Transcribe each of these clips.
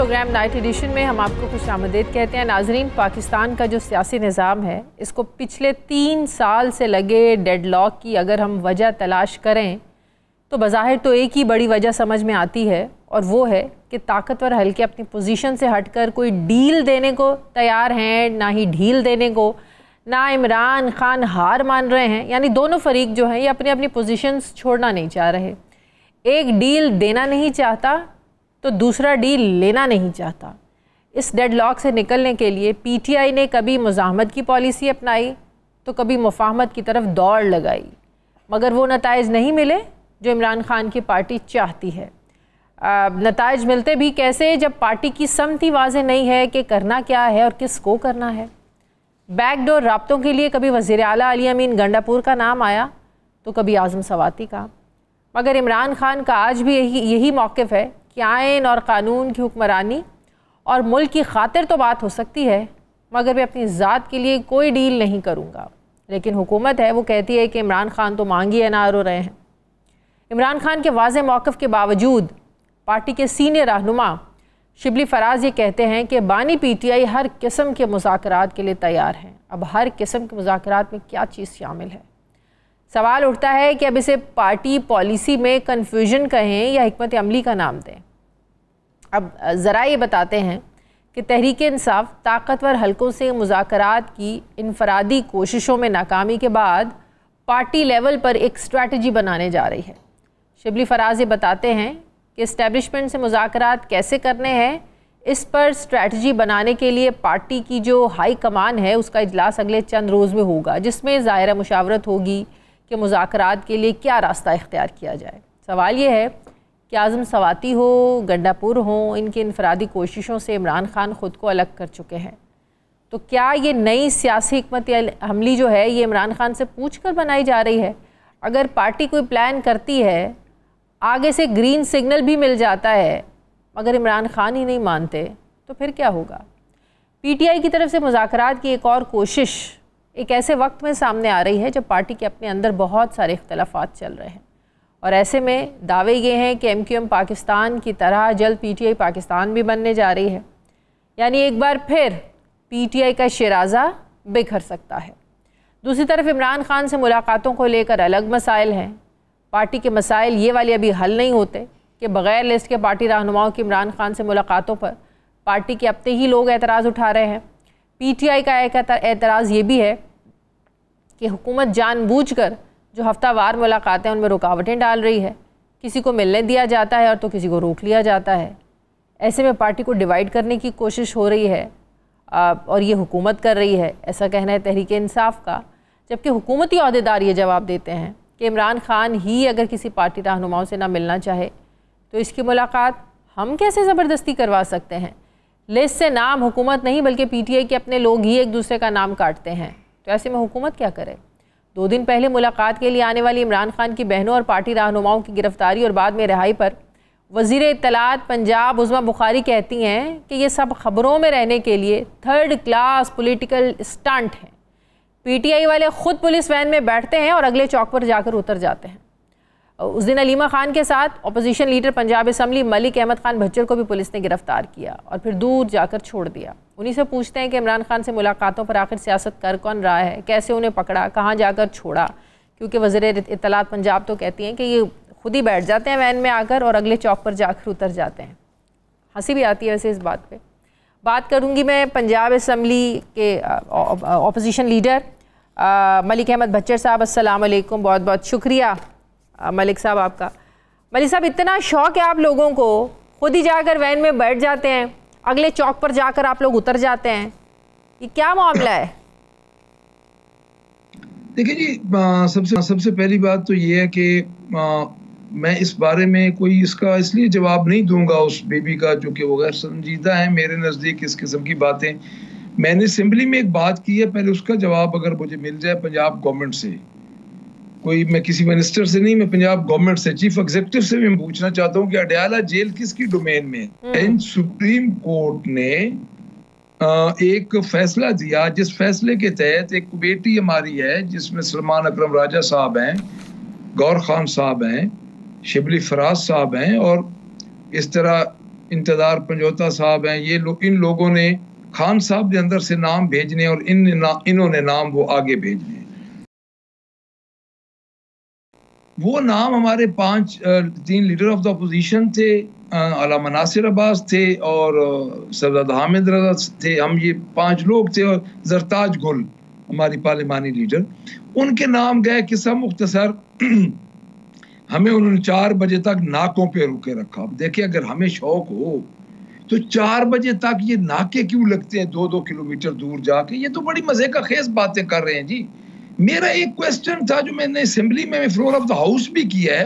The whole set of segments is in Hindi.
प्रोग्राम नाइट एडिशन में हम आपको खुशामदीद कहते हैं। नाजरीन, पाकिस्तान का जो सियासी निज़ाम है इसको पिछले 3 साल से लगे डेडलॉक की अगर हम वजह तलाश करें तो बज़ाहिर तो एक ही बड़ी वजह समझ में आती है, और वो है कि ताकतवर हल्के अपनी पोजीशन से हटकर कोई डील देने को तैयार हैं, ना ही ढील देने को, ना इमरान खान हार मान रहे हैं। यानी दोनों फरीक जो हैं ये अपनी अपनी पोजीशंस छोड़ना नहीं चाह रहे। एक डील देना नहीं चाहता तो दूसरा डील लेना नहीं चाहता। इस डेडलॉक से निकलने के लिए पीटीआई ने कभी मुज़ाहमत की पॉलिसी अपनाई तो कभी मुफाहमत की तरफ दौड़ लगाई, मगर वो नताइज नहीं मिले जो इमरान खान की पार्टी चाहती है। नताइज मिलते भी कैसे जब पार्टी की समती वाज़ेह नहीं है कि करना क्या है और किसको करना है। बैकडोर राब्तों के लिए कभी वज़ीर आला अली अमीन गंडापुर का नाम आया तो कभी आज़म सवाती का, मगर इमरान खान का आज भी यही मौक़िफ़ है कि आइन और क़ानून की हुक्मरानी और मुल्क की खातिर तो बात हो सकती है, मगर मैं अपनी ज़ात के लिए कोई डील नहीं करूँगा। लेकिन हुकूमत है वो कहती है कि इमरान खान तो मांगी अनार हो रहे हैं। इमरान खान के वाज़ेह मौक़िफ़ के बावजूद पार्टी के सीनियर रहनुमा शिबली फराज ये कहते हैं कि बानी पीटीआई हर किस्म के मुज़ाकरात के लिए तैयार हैं। अब हर किस्म के मुज़ाकरात में क्या चीज़ शामिल है? सवाल उठता है कि अब इसे पार्टी पॉलिसी में कन्फ्यूजन कहें या हिकमत अमली का नाम दें। अब ज़रा ये बताते हैं कि तहरीक इंसाफ ताकतवर हलकों से मुज़ाकरात की इनफरादी कोशिशों में नाकामी के बाद पार्टी लेवल पर एक स्ट्रैटेजी बनाने जा रही है। शिबली फराज ये बताते हैं कि इस्टेब्लिशमेंट से मुज़ाकरात कैसे करने हैं, इस पर स्ट्रैटेजी बनाने के लिए पार्टी की जो हाई कमान है उसका इजलास अगले चंद रोज़ में होगा, जिसमें ज़ाहिरा मुशावरत होगी कि मुज़ाकरात के लिए क्या रास्ता इख्तियार किया जाए। सवाल ये है कि आज़म सवाती हो, गंडापुर हो, इनकी इनफरादी कोशिशों से इमरान खान ख़ुद को अलग कर चुके हैं, तो क्या ये नई सियासी हिकमत अमली जो है ये इमरान खान से पूछ कर बनाई जा रही है? अगर पार्टी कोई प्लान करती है, आगे से ग्रीन सिग्नल भी मिल जाता है, मगर इमरान खान ही नहीं मानते, तो फिर क्या होगा? पीटीआई की तरफ से मुज़ाकरात की एक और कोशिश एक ऐसे वक्त में सामने आ रही है जब पार्टी के अपने अंदर बहुत सारे इख्तलाफात चल रहे हैं, और ऐसे में दावे ये हैं कि एमक्यूएम पाकिस्तान की तरह जल्द पीटीआई पाकिस्तान भी बनने जा रही है। यानी एक बार फिर पीटीआई का शिराजा बिखर सकता है। दूसरी तरफ इमरान खान से मुलाकातों को लेकर अलग मसाइल हैं। पार्टी के मसाइल ये वाले अभी हल नहीं होते कि बग़ैर लिस्ट के पार्टी रहनुमाओं की इमरान खान से मुलाकातों पर पार्टी के अपने ही लोग एतराज़ उठा रहे हैं। पीटीआई का एक एतराज़ ये भी है कि हुकूमत जानबूझकर जो हफ्तावार मुलाकातें उनमें रुकावटें डाल रही है। किसी को मिलने दिया जाता है और तो किसी को रोक लिया जाता है। ऐसे में पार्टी को डिवाइड करने की कोशिश हो रही है और ये हुकूमत कर रही है, ऐसा कहना है तहरीक इंसाफ का। जबकि हुकूमती अहदेदार ये जवाब देते हैं कि इमरान खान ही अगर किसी पार्टी रहनुमाओं से ना मिलना चाहे तो इसकी मुलाकात हम कैसे ज़बरदस्ती करवा सकते हैं? लिस्ट से नाम हुकूमत नहीं बल्कि पीटीआई के अपने लोग ही एक दूसरे का नाम काटते हैं, तो ऐसे में हुकूमत क्या करे? 2 दिन पहले मुलाकात के लिए आने वाली इमरान खान की बहनों और पार्टी रहनुमाओं की गिरफ्तारी और बाद में रिहाई पर वज़ीर इत्तलात पंजाब उज़्मा बुखारी कहती हैं कि ये सब खबरों में रहने के लिए 3rd क्लास पॉलिटिकल स्टंट हैं। पीटीआई वाले ख़ुद पुलिस वैन में बैठते हैं और अगले चौक पर जाकर उतर जाते हैं। उस दिन अलीमा खान के साथ opposition leader Punjab assembly Malik Ahmad Khan Bhachar को भी पुलिस ने गिरफ्तार किया और फिर दूर जाकर छोड़ दिया। उन्हीं से पूछते हैं कि इमरान खान से मुलाकातों पर आखिर सियासत कर कौन रहा है, कैसे उन्हें पकड़ा, कहाँ जाकर छोड़ा? क्योंकि वज़ीर इत्तलात पंजाब तो कहती हैं कि ये खुद ही बैठ जाते हैं वैन में आकर और अगले चौक पर जाकर उतर जाते हैं। हंसी भी आती है वैसे इस बात पर। बात करूँगी मैं पंजाब असम्बली के अपोजिशन लीडर मलिक अहमद भच्चर साहब। अस्सलाम वालेकुम, बहुत बहुत शुक्रिया मलिक साहब आपका। मलिक साहब, इतना शौक़ है आप लोगों को, खुद ही जाकर वैन में बैठ जाते हैं, अगले चौक पर जाकर आप लोग उतर जाते हैं, ये क्या मामला है? देखिए जी, सबसे पहली बात तो ये है कि मैं इस बारे में कोई इसका इसलिए जवाब नहीं दूंगा उस बेबी का जो कि वो गैर संजीदा है मेरे नज़दीक इस किस्म की बातें। मैंने असेंबली में एक बात की है, पहले उसका जवाब अगर मुझे मिल जाए पंजाब गवर्नमेंट से, कोई मैं किसी मिनिस्टर से नहीं, मैं पंजाब गवर्नमेंट से, चीफ एग्जीक्यूटिव से भी मैं पूछना चाहता हूँ कि अडयाला जेल किसकी डोमेन में है? सुप्रीम कोर्ट ने एक फैसला दिया जिस फैसले के तहत एक बेटी हमारी है जिसमें सलमान अकरम राजा साहब हैं, गौर खान साहब हैं, शिबली फराज साहब हैं और इस तरह इंतजार पंजोता साहब हैं, इन लोगों ने खान साहब ने अंदर से नाम भेजने और इन्होंने नाम वो आगे भेजने। वो नाम हमारे 3 लीडर ऑफ द अपोजिशन थे, अल्लामा नासिर अब्बास थे और सरदार हामिद रजा थे। हम ये 5 लोग थे और जरताज गुल हमारी पार्लिमानी लीडर, उनके नाम गए। किस्सा मुख्तसर, हमें उन्होंने 4 बजे तक नाकों पे रुके रखा। देखिए, अगर हमें शौक हो तो 4 बजे तक ये नाके क्यों लगते हैं 2-2 किलोमीटर दूर जाके? ये तो बड़ी मजे का खेस बातें कर रहे हैं जी। मेरा एक क्वेश्चन था जो मैंने असेंबली में फ्लोर ऑफ द हाउस भी किया है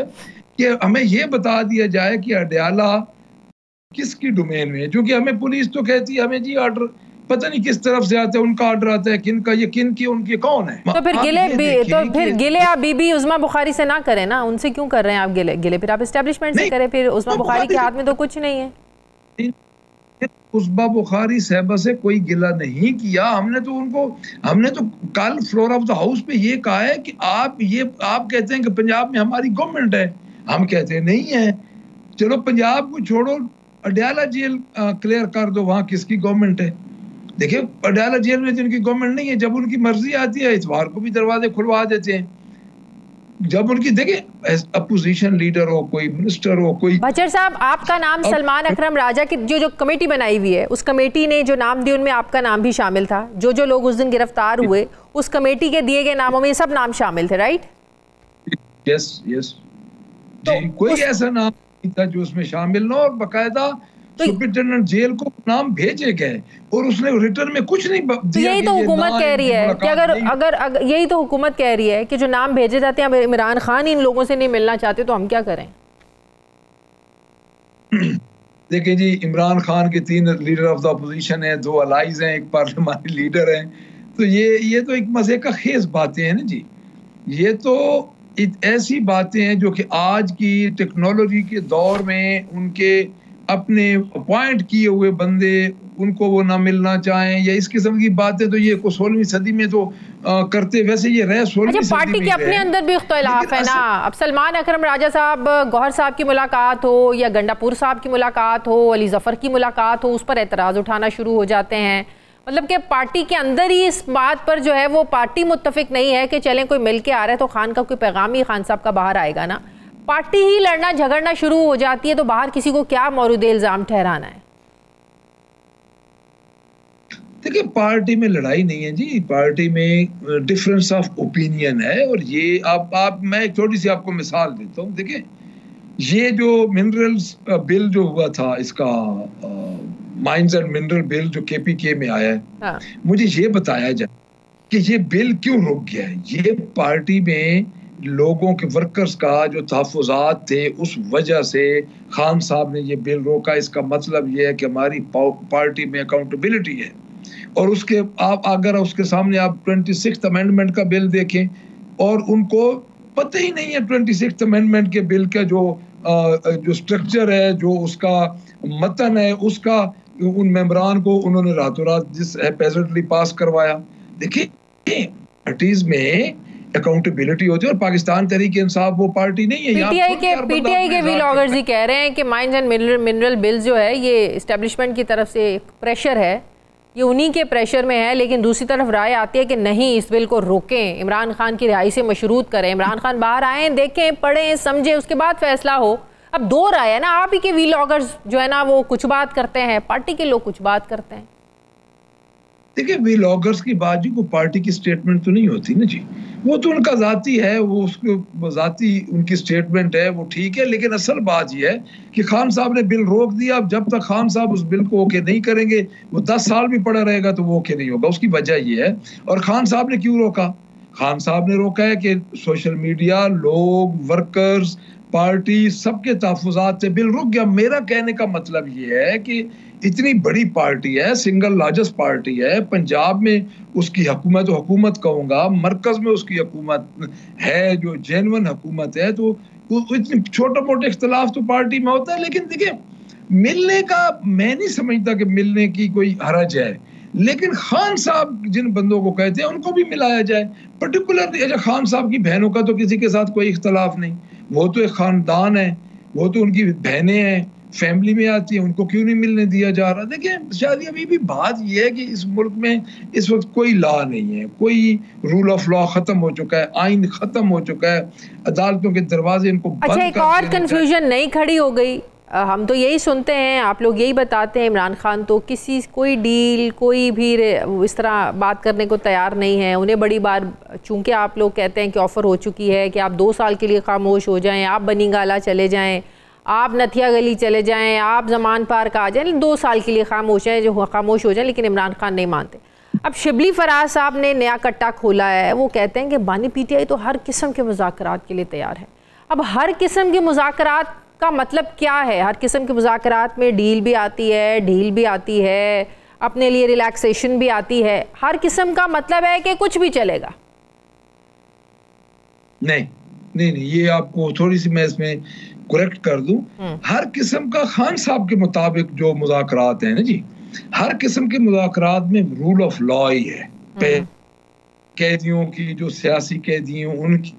कि हमें ये बता दिया जाए कि अडयाला किसकी डोमेन में है, क्योंकि हमें पुलिस तो कहती है हमें जी ऑर्डर पता नहीं किस तरफ से आता है, उनका ऑर्डर आता है, किन का, ये किन की, उनके कौन है। तो फिर गिले आप बीबी उस्मा बुखारी से ना करें ना, उनसे क्यों कर रहे हैं आप गिले? फिर आप एस्टेब्लिशमेंट से करें। फिर उस्मा बुखारी के हाथ में तो कुछ नहीं है। उस्मा बुखारी साहबा से कोई गिला नहीं किया हमने तो कल फ्लोर ऑफ द हाउस पे ये कहा है कि आप कहते हैं कि पंजाब में हमारी गवर्नमेंट है, हम कहते हैं नहीं है। चलो पंजाब को छोड़ो, अडयाला जेल क्लियर कर दो, वहां किसकी गवर्नमेंट है? देखिए, अडयाला जेल में जिनकी गवर्नमेंट नहीं है, जब उनकी मर्जी आती है इतवार को भी दरवाजे खुलवा देते हैं। जब उनकी, देखिए, अपोजिशन लीडर हो, कोई मिनिस्टर हो, कोई। बचर साहब, आपका नाम सलमान अकरम राजा की जो कमेटी बनाई हुई है, उस कमेटी ने जो नाम दिए उनमें आपका नाम भी शामिल था। जो लोग उस दिन गिरफ्तार हुए उस कमेटी के दिए गए नामों में सब नाम शामिल थे, राइट? यस। कोई ऐसा नाम नहीं था जो उसमें शामिल ना, और बकायदा सुपरिटेंडेंट जेल को नाम भेजे गए और उसने रिटर्न में कुछ नहीं दिया। यही तो हुकूमत कह रही है कि अगर यही तो हुकूमत कह रही है कि जो नाम भेजे जाते हैं, इमरान खान इन लोगों से नहीं मिलना चाहते, तो हम क्या करें? देखिए जी, इमरान खान के 3 लीडर ऑफ द अपोजिशन है, 2 अलाइज हैं, एक पार्लियामानी लीडर है। तो ये तो एक मजे का खेस बातें हैं ना जी। ये तो ऐसी बातें हैं जो कि आज की टेक्नोलॉजी के दौर में उनके अपने अपॉइंट किए हुए बंदे उनको वो ना मिलना चाहें, या इस किस्म की बातें तो ये 16वीं सदी में तो करते। वैसे ये रहे 16वीं सदी पार्टी के अपने अंदर भी इख्तिलाफ है ना। अब सलमान अकरम राजा साहब, गौहर साहब की मुलाकात हो या गंडापुर साहब की मुलाकात हो, अली जफर की मुलाकात हो, उस पर एतराज़ उठाना शुरू हो जाते हैं। मतलब कि पार्टी के अंदर ही इस बात पर जो है वो पार्टी मुत्तफिक नहीं है कि चलें कोई मिल के आ रहा है तो खान का कोई पैगाम ही खान साहब का बाहर आएगा ना। पार्टी ही लड़ना झगड़ना शुरू हो जाती है तो बाहर किसी को क्या मौरूद इल्जाम ठहराना है? देखिए, पार्टी में लड़ाई नहीं है जी, पार्टी में डिफरेंस ऑफ ओपिनियन है। और ये मैं एक छोटी सी आपको मिसाल देता हूँ। देखिए, ये जो मिनरल्स बिल जो हुआ था, इसका माइंस एंड मिनरल बिल जो केपीके में आया है, हाँ। मुझे ये बताया जाए कि ये बिल क्यों रुक गया है। ये पार्टी में लोगों के वर्कर्स का जो तहफ़्फ़ुज़ात थे उस वजह से खान साहब ने ये बिल रोका। इसका मतलब ये है कि हमारी पार्टी में अकाउंटेबिलिटी है। और उसके आप अगर उसके सामने आप 26th अमेंडमेंट का बिल देखें और उनको पता ही नहीं है 26th अमेंडमेंट के बिल का जो स्ट्रक्चर है, जो उसका मतन है, उसका उन मेंबरान को उन्होंने रातों रात जिस हैपेजली पास करवाया। देखिए, पार्टीज में अकाउंटेबिलिटी होती है और पाकिस्तान तहरीक इंसाफ वो पार्टी नहीं है। पीटीआई के व्लॉगर्स ही कह रहे हैं कि माइंस एंड मिनरल बिल्स जो है ये एस्टेब्लिशमेंट की तरफ से एक प्रेशर है, ये उन्हीं के प्रेशर में है। लेकिन दूसरी तरफ राय आती है कि नहीं, इस बिल को रोकें, इमरान खान की रिहाई से मशरूत करें, इमरान खान बाहर आएँ, देखें, पढ़ें, समझें, उसके बाद फैसला हो। अब 2 राय है ना, आप ही के व्लॉगर्स जो है ना वो कुछ बात करते हैं, पार्टी के लोग कुछ बात करते हैं। देखिए, व्लॉगर्स की बात जी को पार्टी की स्टेटमेंट तो नहीं होती ना जी, वो तो उनका जाती है, वो उसको जाती उनकी स्टेटमेंट है, वो ठीक है। लेकिन असल बात ये है कि खान साहब ने बिल रोक दिया। अब जब तक खान साहब उस बिल को ओके नहीं करेंगे, वो 10 साल भी पड़ा रहेगा तो वो ओके नहीं होगा। उसकी वजह ये है। और खान साहब ने क्यों रोका? खान साहब ने रोका है कि सोशल मीडिया, लोग, वर्कर्स, पार्टी, सबके तहफ़्फ़ुज़ात से बिल रुक गया। मेरा कहने का मतलब ये है कि इतनी बड़ी पार्टी है, सिंगल लार्जेस्ट पार्टी है, पंजाब में उसकी हुकूमत कहूँगा, मरकज़ में उसकी हुकूमत है जो जेन्युइन हुकूमत है, तो इतने छोटे मोटे इख्तलाफ तो पार्टी में होता है। लेकिन देखिए, मिलने का मैं नहीं समझता कि मिलने की कोई हरज है। लेकिन खान साहब जिन बंदों को कहते हैं उनको भी मिलाया जाए। पर्टिकुलरली खान साहब की बहनों का तो किसी के साथ कोई इख्तलाफ नहीं, वो तो एक ख़ानदान है, वो तो उनकी बहनें हैं, फैमिली में आती है, उनको क्यों नहीं मिलने दिया जा रहा? देखिए शादी, अभी भी बात यह है कि इस मुल्क में इस वक्त कोई लॉ नहीं है, कोई रूल ऑफ लॉ खत्म हो चुका है, आइन खत्म हो चुका है, अदालतों के दरवाजे इनको बंद अच्छा, एक और कंफ्यूजन नहीं खड़ी हो गई? हम तो यही सुनते हैं, आप लोग यही बताते हैं, इमरान खान तो कोई डील, कोई भी इस तरह बात करने को तैयार नहीं है। उन्हें बड़ी बार, चूंकि आप लोग कहते हैं कि ऑफ़र हो चुकी है कि आप 2 साल के लिए खामोश हो जाएं, आप बनी गाला चले जाएं, आप नथिया गली चले जाएं, आप जमान पार्क आ जाएं, 2 साल के लिए खामोश हो जाएं, लेकिन इमरान खान नहीं मानते। अब शिबली फराज साहब ने नया कट्टा खोला है, वो कहते हैं कि बानी PTI तो हर किस्म के मुज़ाकरात के लिए तैयार है। अब हर किस्म के मुज़ाकरात का मतलब क्या है? हर किस्म के मुज़ाकरात में डील भी आती है, ढील भी आती है, अपने लिए रिलैक्सेशन भी आती है। हर किस्म का मतलब है कि कुछ भी चलेगा? नहीं, ये आपको थोड़ी सी मैं इसमें करेक्ट कर दूं। हर किस्म का खान साहब के मुताबिक जो मुज़ाकरात हैं ना जी, हर किस्म के मुज़ाकरात में रूल ऑफ लॉ ही है। कैदियों की, जो सियासी कैदी हैं, उनकी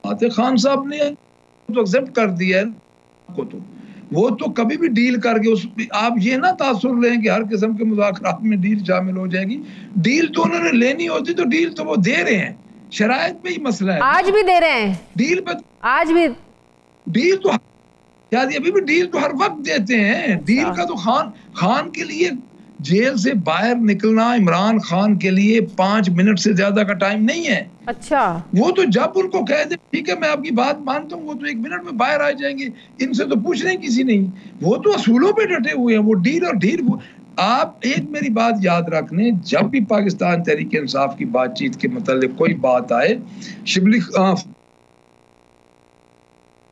बातें खान साहब ने तो एक्सेप्ट कर दिया है को, तो वो तो कभी भी डील करके आप ये ना तासुर लें कि हर किस्म के मुज़ाकरात में डील शामिल हो जाएगी। डील तो उन्होंने लेनी होती तो डील तो वो दे रहे हैं, शराइत पे ही मसला है। आज भी दे रहे हैं डील पे, आज भी डील तो याद, अभी भी डील तो हर वक्त देते हैं। डील का तो खान के लिए जेल से बाहर निकलना इमरान खान के लिए 5 मिनट से ज्यादा का टाइम नहीं है। अच्छा, वो तो जब उनको कह दे ठीक है मैं आपकी बात मानता हूँ, वो तो 1 मिनट में बाहर आ जाएंगे, इनसे तो पूछने किसी नहीं। वो तो असूलों पे डटे हुए हैं। वो डील और ढील, आप एक मेरी बात याद रखने, जब भी पाकिस्तान तहरीक इंसाफ की बातचीत के मतलब कोई बात आए, शिबली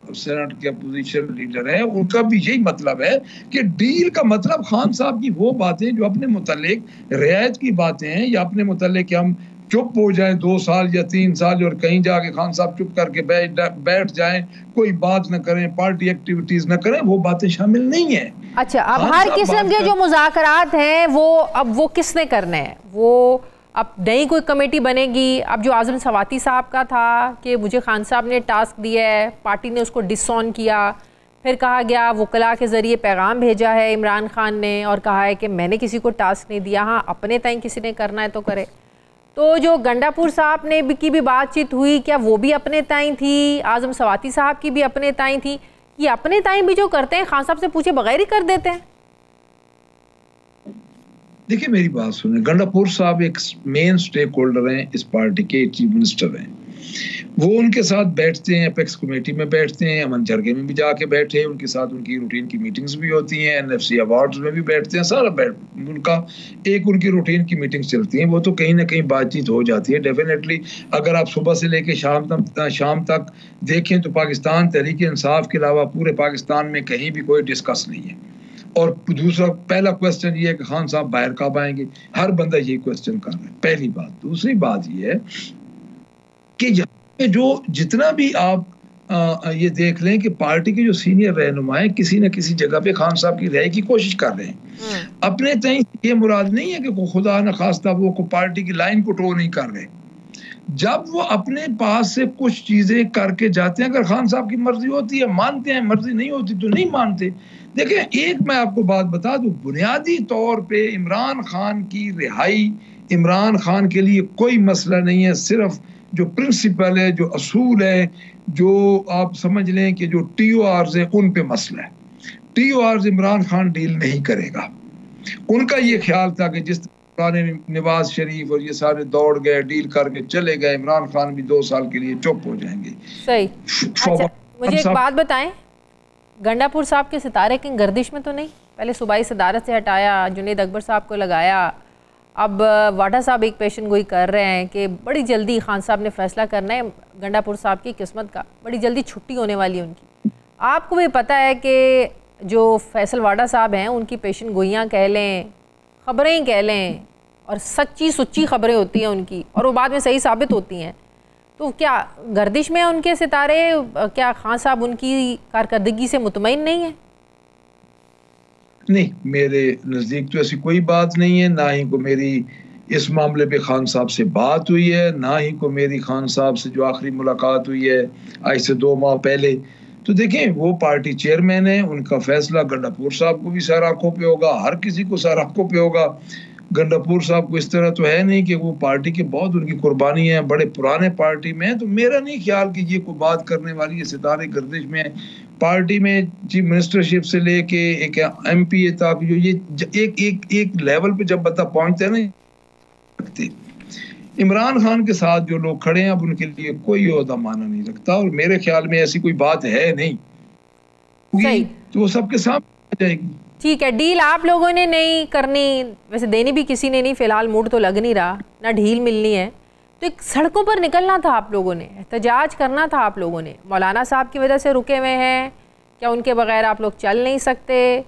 सेनेट के अपोजिशन लीडर है, उनका भी यही मतलब है कि डील का मतलब खान साहब की वो बातें जो अपने मुतालिक रियायत की बातें हैं, या अपने मुतालिक हम चुप हो जाएं 2 साल या 3 साल और कहीं जाके खान साहब चुप करके बैठ जाएं, कोई बात न करें, पार्टी एक्टिविटीज न करें, वो बातें शामिल नहीं है। अच्छा, अब हर किस्म के जो मुज़ाकरात हैं वो किसने करने हैं? वो अब नई कोई कमेटी बनेगी? अब जो आज़म सवाती साहब का था कि मुझे खान साहब ने टास्क दिया है, पार्टी ने उसको डिसऑन किया, फिर कहा गया वकला के ज़रिए पैगाम भेजा है इमरान खान ने और कहा है कि मैंने किसी को टास्क नहीं दिया, हाँ अपने ताई किसी ने करना है तो करे। तो जो गंडापुर साहब ने की भी बातचीत हुई, क्या वो भी अपने ताई थी? आज़म सवाती साहब की भी अपने ताई थी? ये अपने ताई भी जो करते हैं खान साहब से पूछे बगैर ही कर देते हैं? देखिए मेरी बात सुने, गंडापुर साहब एक मेन स्टेक होल्डर हैं, इस पार्टी के चीफ मिनिस्टर हैं। वो उनके साथ बैठते हैं, अपेक्स कमेटी में बैठते हैं, अमन जरगे में भी जाके बैठे, उनके साथ उनकी रूटीन की मीटिंग्स भी होती हैं, NFC अवार्ड्स में भी बैठते हैं, सारा उनका एक उनकी रूटीन की मीटिंग्स चलती हैं। वो तो कहीं ना कहीं बातचीत हो जाती है डेफिनेटली। अगर आप सुबह से लेके शाम तक देखें तो पाकिस्तान तहरीक इंसाफ के अलावा पूरे पाकिस्तान में कहीं भी कोई डिस्कस नहीं है। और दूसरा, पहला क्वेश्चन ये है कि खान साहब बाहर कब आएंगे, हर बंदा ये क्वेश्चन कर रहा है, पहली बात। दूसरी बात ये है कि यहाँ पे जो जितना भी आप ये देख लें कि पार्टी के जो सीनियर रहनुमाएं किसी न किसी जगह पे खान साहब की राय की कोशिश कर रहे हैं। अपने तय ये मुराद नहीं है कि खुदा न खास्ता वो को पार्टी की लाइन को टो नहीं कर रहे। जब वो अपने पास से कुछ चीजें करके जाते हैं, अगर खान साहब की मर्जी होती है मानते हैं, मर्जी नहीं होती तो नहीं मानते। देखिए एक मैं आपको बात बता दूं, बुनियादी तौर पे इमरान खान की रिहाई इमरान खान के लिए कोई मसला नहीं है। सिर्फ जो प्रिंसिपल है, जो असूल है, जो आप समझ लें कि जो TORs है, उन पे मसला है। TORs इमरान खान डील नहीं करेगा। उनका ये ख्याल था कि जिस नवाज शरीफ और ये सारे दौड़ गए, डील करके चले गए, इमरान खान भी 2 साल के लिए चुप हो जाएंगे। सही। अच्छा, मुझे एक बात बताएं, गंडापुर साहब के सितारे की गर्दिश में तो नहीं? पहले सूबाई सदारत से हटाया, जुनेद अकबर साहब को लगाया, अब वाडा साहब एक पेशन गोई कर रहे हैं कि बड़ी जल्दी खान साहब ने फैसला करना है गंडापुर साहब की किस्मत का, बड़ी जल्दी छुट्टी होने वाली है उनकी। आपको भी पता है कि जो फैसल वाडा साहब हैं उनकी पेशन गोइयाँ कह लें, ख़बरें ही कह लें, और सच्ची सुच्ची ख़बरें होती हैं उनकी, और वो बाद में सही साबित होती हैं। तो क्या गर्दिश में उनके सितारे? क्या खान साहब उनकी कारकर्दगी से मुतमईन नहीं है? नहीं, मेरे नज़दीक तो ऐसी कोई बात नहीं है। ना ही को मेरी इस मामले पे खान साहब से बात हुई है, ना ही को मेरी खान साहब से जो आखिरी मुलाकात हुई है आज से 2 माह पहले, तो देखें वो पार्टी चेयरमैन है, उनका फैसला गंडापुर साहब को भी सर आंखों पे होगा, हर किसी को सर आंखों पे होगा। गंडापुर साहब को इस तरह तो है नहीं कि वो पार्टी के बहुत उनकी कुर्बानी है, बड़े पुराने पार्टी में है, तो मेरा नहीं ख्याल कि ये कोई बात करने वाली है। सितारे गर्दिश में पार्टी में चीफ मिनिस्टरशिप से लेके एक MP तक जो ये एक लेवल पे जब बता पहुंचते हैं ना, इमरान खान के साथ जो लोग खड़े हैं अब उनके लिए कोई ओहदा माना नहीं रखता, और मेरे ख्याल में ऐसी कोई बात है नहीं, तो वो सबके सामने आ जाएगी। ठीक है, डील आप लोगों ने नहीं करनी, वैसे देनी भी किसी ने नहीं, फिलहाल मूड तो लग नहीं रहा, ना ढील मिलनी है, तो एक सड़कों पर निकलना था आप लोगों ने, एहतजाज करना था आप लोगों ने। मौलाना साहब की वजह से रुके हुए हैं क्या? उनके बगैर आप लोग चल नहीं सकते?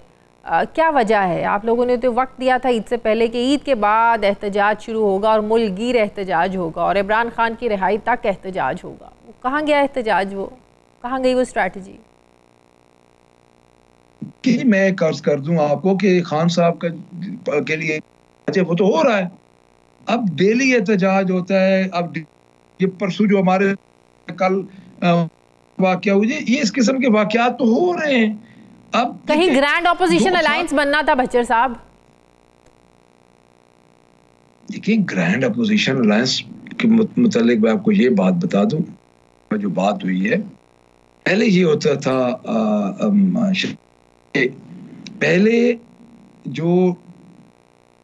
क्या वजह है? आप लोगों ने तो वक्त दिया था ईद से पहले कि ईद के बाद एहतजाज शुरू होगा और मुल्क गिर एहतजाज होगा और इमरान खान की रिहाई तक एहतजाज होगा। वो कहाँ गया एहतजाज? वो कहाँ गई वो स्ट्रैटेजी? कि मैं कर्ज कर दूं आपको कि खान साहब के लिए वो तो हो रहा है, अब डेली एहतजाज होता है। अब ये परसों जो हमारे कल वाकया हुए, ये इस किस्म के वाकयात तो हो रहे हैं। अब कहीं ग्रैंड ऑपोजिशन अलायंस बनना था बच्चर साहब। देखिए ग्रैंड अपोजिशन अलायंस के मुतालिक मैं आपको ये बात बता दूं, जो बात हुई है पहले ये होता था, पहले जो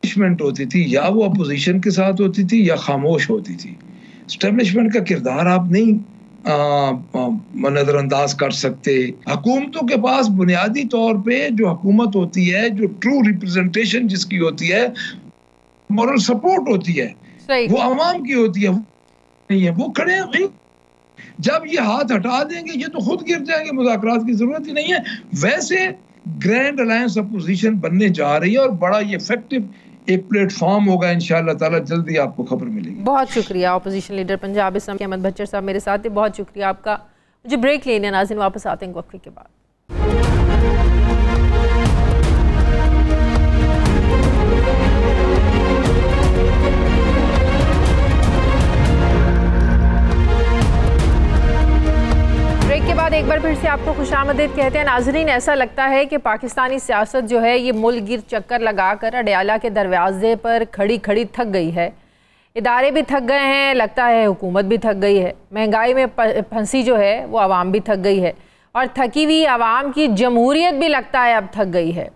एस्टैब्लिशमेंट होती थी या वो अपोजिशन के साथ होती थी या खामोश होती थी। एस्टैब्लिशमेंट का किरदार आप नहीं नजरअंदाज कर सकते। हुकूमतों के पास बुनियादी तौर पे जो हुकूमत होती है, जो ट्रू रिप्रेजेंटेशन जिसकी होती है, मॉरल सपोर्ट होती है, वो आवाम की होती है, नहीं है। वो खड़े हैं, जब ये हाथ हटा देंगे ये तो खुद गिर जाएंगे, मुज़ाकरात की जरूरत ही नहीं है। वैसे ग्रैंड अलायंस अपोजिशन बनने जा रही है और बड़ा ये इफेक्टिव एक प्लेटफॉर्म होगा इंशाअल्लाह ताला, जल्दी आपको खबर मिलेगी। बहुत शुक्रिया अपोजिशन लीडर पंजाब इस्लामी अहमद बच्चर साहब मेरे साथ थे, बहुत शुक्रिया आपका। मुझे ब्रेक लेने नाज़रीन, वापस आते हैं वक्फे के बाद। ब्रेक के बाद एक बार फिर से आपको खुशामदीद कहते हैं नाजरीन। ऐसा लगता है कि पाकिस्तानी सियासत जो है ये मुल्क गिर चक्कर लगाकर अडयाला के दरवाजे पर खड़ी खड़ी थक गई है। इदारे भी थक गए हैं, लगता है हुकूमत भी थक गई है, महंगाई में फंसी जो है वो आवाम भी थक गई है, और थकी हुई आवाम की जमहूरियत भी लगता है अब थक गई है।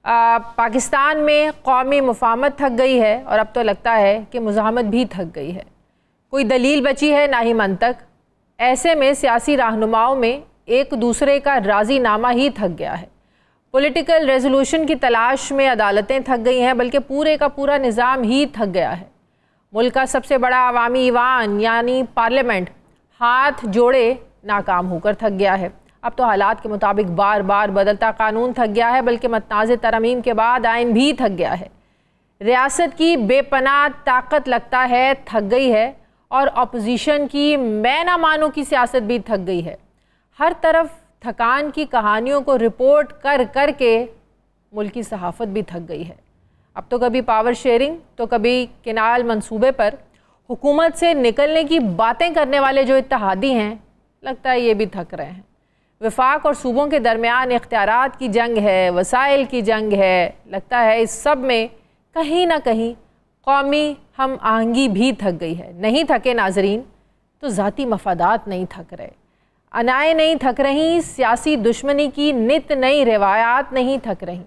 पाकिस्तान में कौमी मुफाहमत थक गई है और अब तो लगता है कि मुज़ाहमत भी थक गई है। कोई दलील बची है ना ही मंतक। ऐसे में सियासी रहनुमाओं में एक दूसरे का राज़ीनामा ही थक गया है। पॉलिटिकल रेजोल्यूशन की तलाश में अदालतें थक गई हैं, बल्कि पूरे का पूरा निज़ाम ही थक गया है। मुल्क का सबसे बड़ा अवामी ईवान यानी पार्लियामेंट हाथ जोड़े नाकाम होकर थक गया है। अब तो हालात के मुताबिक बार बार बदलता कानून थक गया है, बल्कि मतनाज़ तरमीम के बाद आइन भी थक गया है। रियासत की बेपनाह ताकत लगता है थक गई है, और अपोजिशन की मैं ना मानो की सियासत भी थक गई है। हर तरफ थकान की कहानियों को रिपोर्ट कर कर के मुल्की सहाफ़त भी थक गई है। अब तो कभी पावर शेयरिंग तो कभी किनाल मंसूबे पर हुकूमत से निकलने की बातें करने वाले जो इत्तेहादी हैं, लगता है ये भी थक रहे हैं। वफाक और सूबों के दरमियान इख्तियारात की जंग है, वसाइल की जंग है। लगता है इस सब में कहीं ना कहीं कौमी हम आहंगी भी थक गई है। नहीं थके नाजरीन तो ज़ाती मफादात नहीं थक रहे, अनाएँ नहीं थक रही, सियासी दुश्मनी की नित नई रिवायात नहीं थक रही।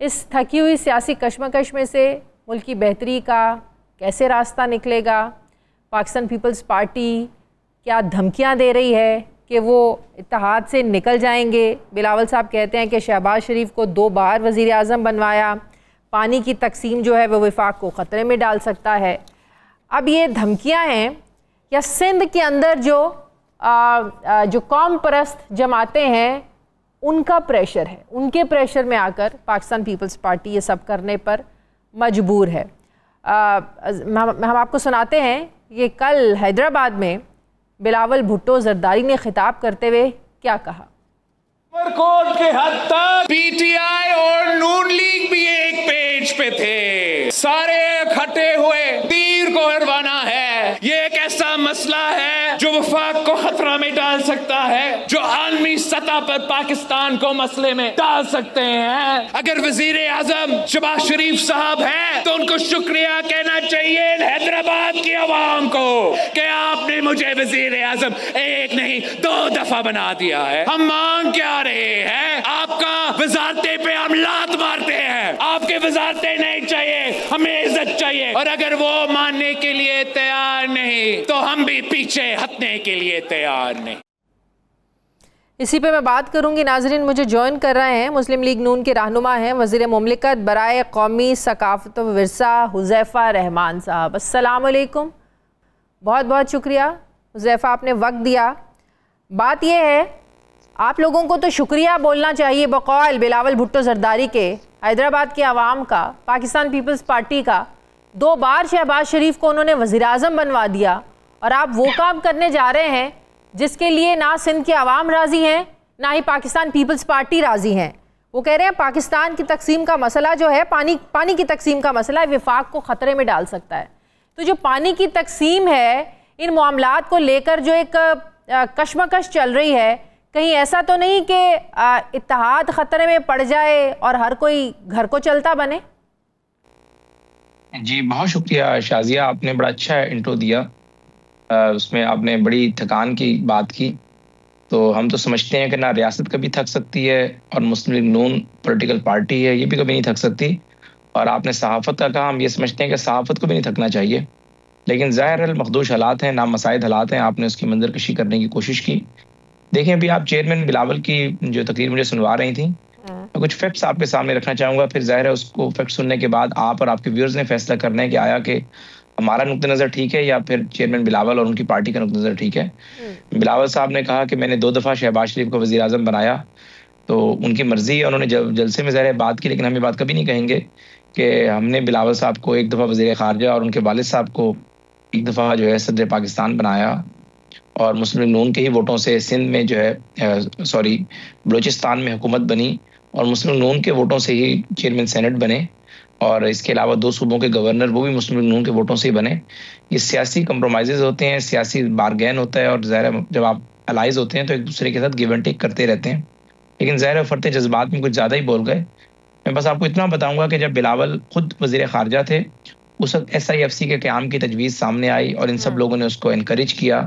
इस थकी हुई सियासी कशमकश में से मुल्क की बेहतरी का कैसे रास्ता निकलेगा? पाकिस्तान पीपल्स पार्टी क्या धमकियां दे रही है कि वो इत्तेहाद से निकल जाएंगे? बिलावल साहब कहते हैं कि शहबाज शरीफ को 2 बार वज़ीर आज़म बनवाया, पानी की तकसीम जो है वो वफाक को ख़तरे में डाल सकता है। अब ये धमकियां हैं या सिंध के अंदर जो कौम परस्त जमातें हैं उनका प्रेशर है? उनके प्रेशर में आकर पाकिस्तान पीपल्स पार्टी ये सब करने पर मजबूर है। हम आपको सुनाते हैं ये कल हैदराबाद में बिलावल भुट्टो जरदारी ने खिताब करते हुए क्या कहा। उमरकोट के हद तक पीटीआई और नून लीग भी एक पेज पे थे, सारे इकट्ठे हुए तीर को हरवाना है। ये एक ऐसा मसला है जो जो वफाक को खतरा में डाल सकता है, जो आलमी सतह पर पाकिस्तान को मसले में डाल सकते हैं। अगर वजीर आजम शहबाज शरीफ साहब हैं तो उनको शुक्रिया कहना चाहिए हैदराबाद की आवाम को कि आपने मुझे वजीर आजम एक नहीं 2 दफा बना दिया है। हम मांग क्या रहे हैं? आपका वजारते पे हम लात मारते हैं, आपके वजारते नहीं चाहिए, हमें इज्जत चाहिए। और अगर वो मानने के लिए तैयार नहीं तो हम भी पीछे हटने के लिए तैयार नहीं। इसी पे मैं बात करूंगी। नाजरीन, मुझे ज्वाइन कर रहे हैं मुस्लिम लीग नून के रहनुमा हैं वज़ीर मुमलिकत बराए कौमी सकाफ़त व विरसा हुज़ैफ़ा रहमान साहब। अस्सलाम वालेकुम, बहुत बहुत शुक्रिया हुज़ैफ़ा, आपने वक्त दिया। बात यह है, आप लोगों को तो शुक्रिया बोलना चाहिए बकौल बिलावल भुट्टो ज़रदारी के, हैदराबाद के आवाम का, पाकिस्तान पीपल्स पार्टी का। 2 बार शहबाज शरीफ को उन्होंने वज़ीर आज़म बनवा दिया और आप वो काम करने जा रहे हैं जिसके लिए ना सिंध के आवाम राज़ी हैं, ना ही पाकिस्तान पीपल्स पार्टी राज़ी हैं। वो कह रहे हैं पाकिस्तान की तकसीम का मसला जो है, पानी की तकसीम का मसला है, विफाक को ख़तरे में डाल सकता है। तो जो पानी की तकसीम है, इन मामलात को लेकर जो एक कशमकश चल रही है, कहीं ऐसा तो नहीं कि इत्तेहाद ख़तरे में पड़ जाए और हर कोई घर को चलता बने? जी बहुत शुक्रिया शाजिया, आपने बड़ा अच्छा इंट्रो दिया। उसमें आपने बड़ी थकान की बात की। तो हम तो समझते हैं कि ना रियासत कभी थक सकती है और मुस्लिम लीग नून पॉलिटिकल पार्टी है, ये भी कभी नहीं थक सकती। और आपने सहाफ़त का कहा, हम ये समझते हैं कि सहाफ़त को भी नहीं थकना चाहिए। लेकिन ज़ाहिर मखदूश हालात हैं, नामसाइद हालात हैं, आपने उसकी मंजरकशी करने की कोशिश की। देखें, अभी आप चेयरमैन बिलावल की जो तकरीर मुझे सुनवा रही थी, मैं कुछ फैक्ट्स आपके सामने रखना चाहूँगा। फिर ज़ाहिर है उसको फैक्ट सुनने के बाद आप और आपके व्यूअर्स ने फैसला करना है कि आया कि हमारा नुक्ता नज़र ठीक है या फिर चेयरमैन बिलावल और उनकी पार्टी का नुक्ता नज़र ठीक है। बिलावल साहब ने कहा कि मैंने 2 दफ़ा शहबाज शरीफ को वज़ीर आज़म बनाया, तो उनकी मर्ज़ी है, उन्होंने जलसे में ज़ाहिर बात की। लेकिन हम ये बात कभी नहीं कहेंगे कि हमने बिलावल साहब को 1 दफ़ा वज़ीर ख़ारजा और उनके वालिद साहब को 1 दफ़ा जो है सदर पाकिस्तान बनाया। और मुस्लिम नून के ही वोटों से सिंध में जो है बलूचिस्तान में हुकूमत बनी और मुस्लिम नून के वोटों से ही चेयरमैन सेनेट बने। और इसके अलावा 2 सूबों के गवर्नर वो भी मुस्लिम नून के वोटों से ही बने। ये सियासी कंप्रोमाइज़ होते हैं, सियासी बारगेन होता है। और ज़ाहिर जब आप अलाइज होते हैं तो एक दूसरे के साथ गिव एंड टेक करते रहते हैं। लेकिन ज़ाहिर फरते जज्बात में कुछ ज़्यादा ही बोल गए। मैं बस आपको इतना बताऊँगा कि जब बिलावल खुद वज़ीर ख़ारजा थे, उस वक्त SIFC के क़याम की तजवीज़ सामने आई और इन सब लोगों ने उसको इनकरेज किया।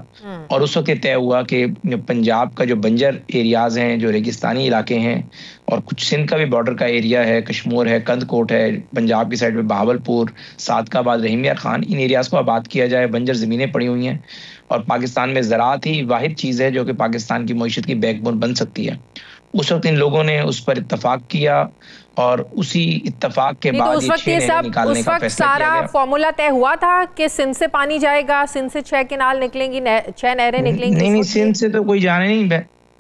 और उस वक्त ये तय हुआ कि पंजाब का जो बंजर एरियाज़ हैं, जो रेगिस्तानी इलाके हैं, और कुछ सिंध का भी बॉर्डर का एरिया है, कश्मीर है, कंदकोट है, पंजाब की साइड में बहावलपुर, सादकाबाद, रहीम यार खान, इन एरियाज़ को आबाद किया जाए। बंजर ज़मीनें पड़ी हुई हैं और पाकिस्तान में ज़राअत ही वाहिद चीज़ है जो कि पाकिस्तान की मईशत की बैकबोन बन सकती है। उस वक्त इन लोगों ने उस पर इत्तफाक किया और उसी इत्तफाक के बाद उस वक्त सारा फॉर्मूला तय हुआ था कि सिंध से पानी जाएगा, सिंध से 6 केनाल निकलेंगी, 6 नहरें निकलेंगी। नहीं, सिंध से तो कोई जाने नहीं,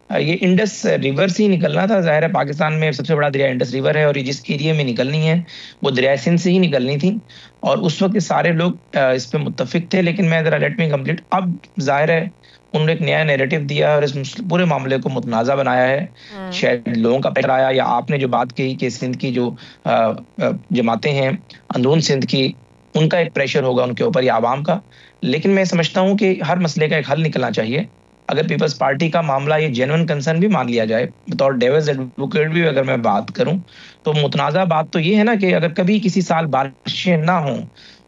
ये इंडस रिवर से ही निकलना था। ज़ाहिर है पाकिस्तान में सबसे बड़ा दरिया इंडस रिवर है और ये जिस एरिया में निकलनी है वो दरिया सिंध से ही निकलनी थी। और उस वक्त सारे लोग इस पर मुत्तफिक थे। लेकिन मैं ज़रा लेट मी कंप्लीट, अब ज़ाहिर है उन्होंने एक नया नैरेटिव दिया और इस पूरे मामले को मुतनाज़ा बनाया है। शायद लोगों का प्रेशर आया, या आपने जो बात कही कि सिंध की जो जमातें हैं अंदरून सिंध की, उनका एक प्रेशर होगा उनके ऊपर या आवाम का। लेकिन मैं समझता हूँ कि हर मसले का एक हल निकलना चाहिए। अगर पीपल्स पार्टी का मामला ये जेन्युइन कंसर्न भी मान लिया जाए, बतौर डेविल्स एडवोकेट भी अगर मैं बात करूँ, तो मुतनाज़ा बात तो ये है ना कि अगर कभी किसी साल बारिशें ना हों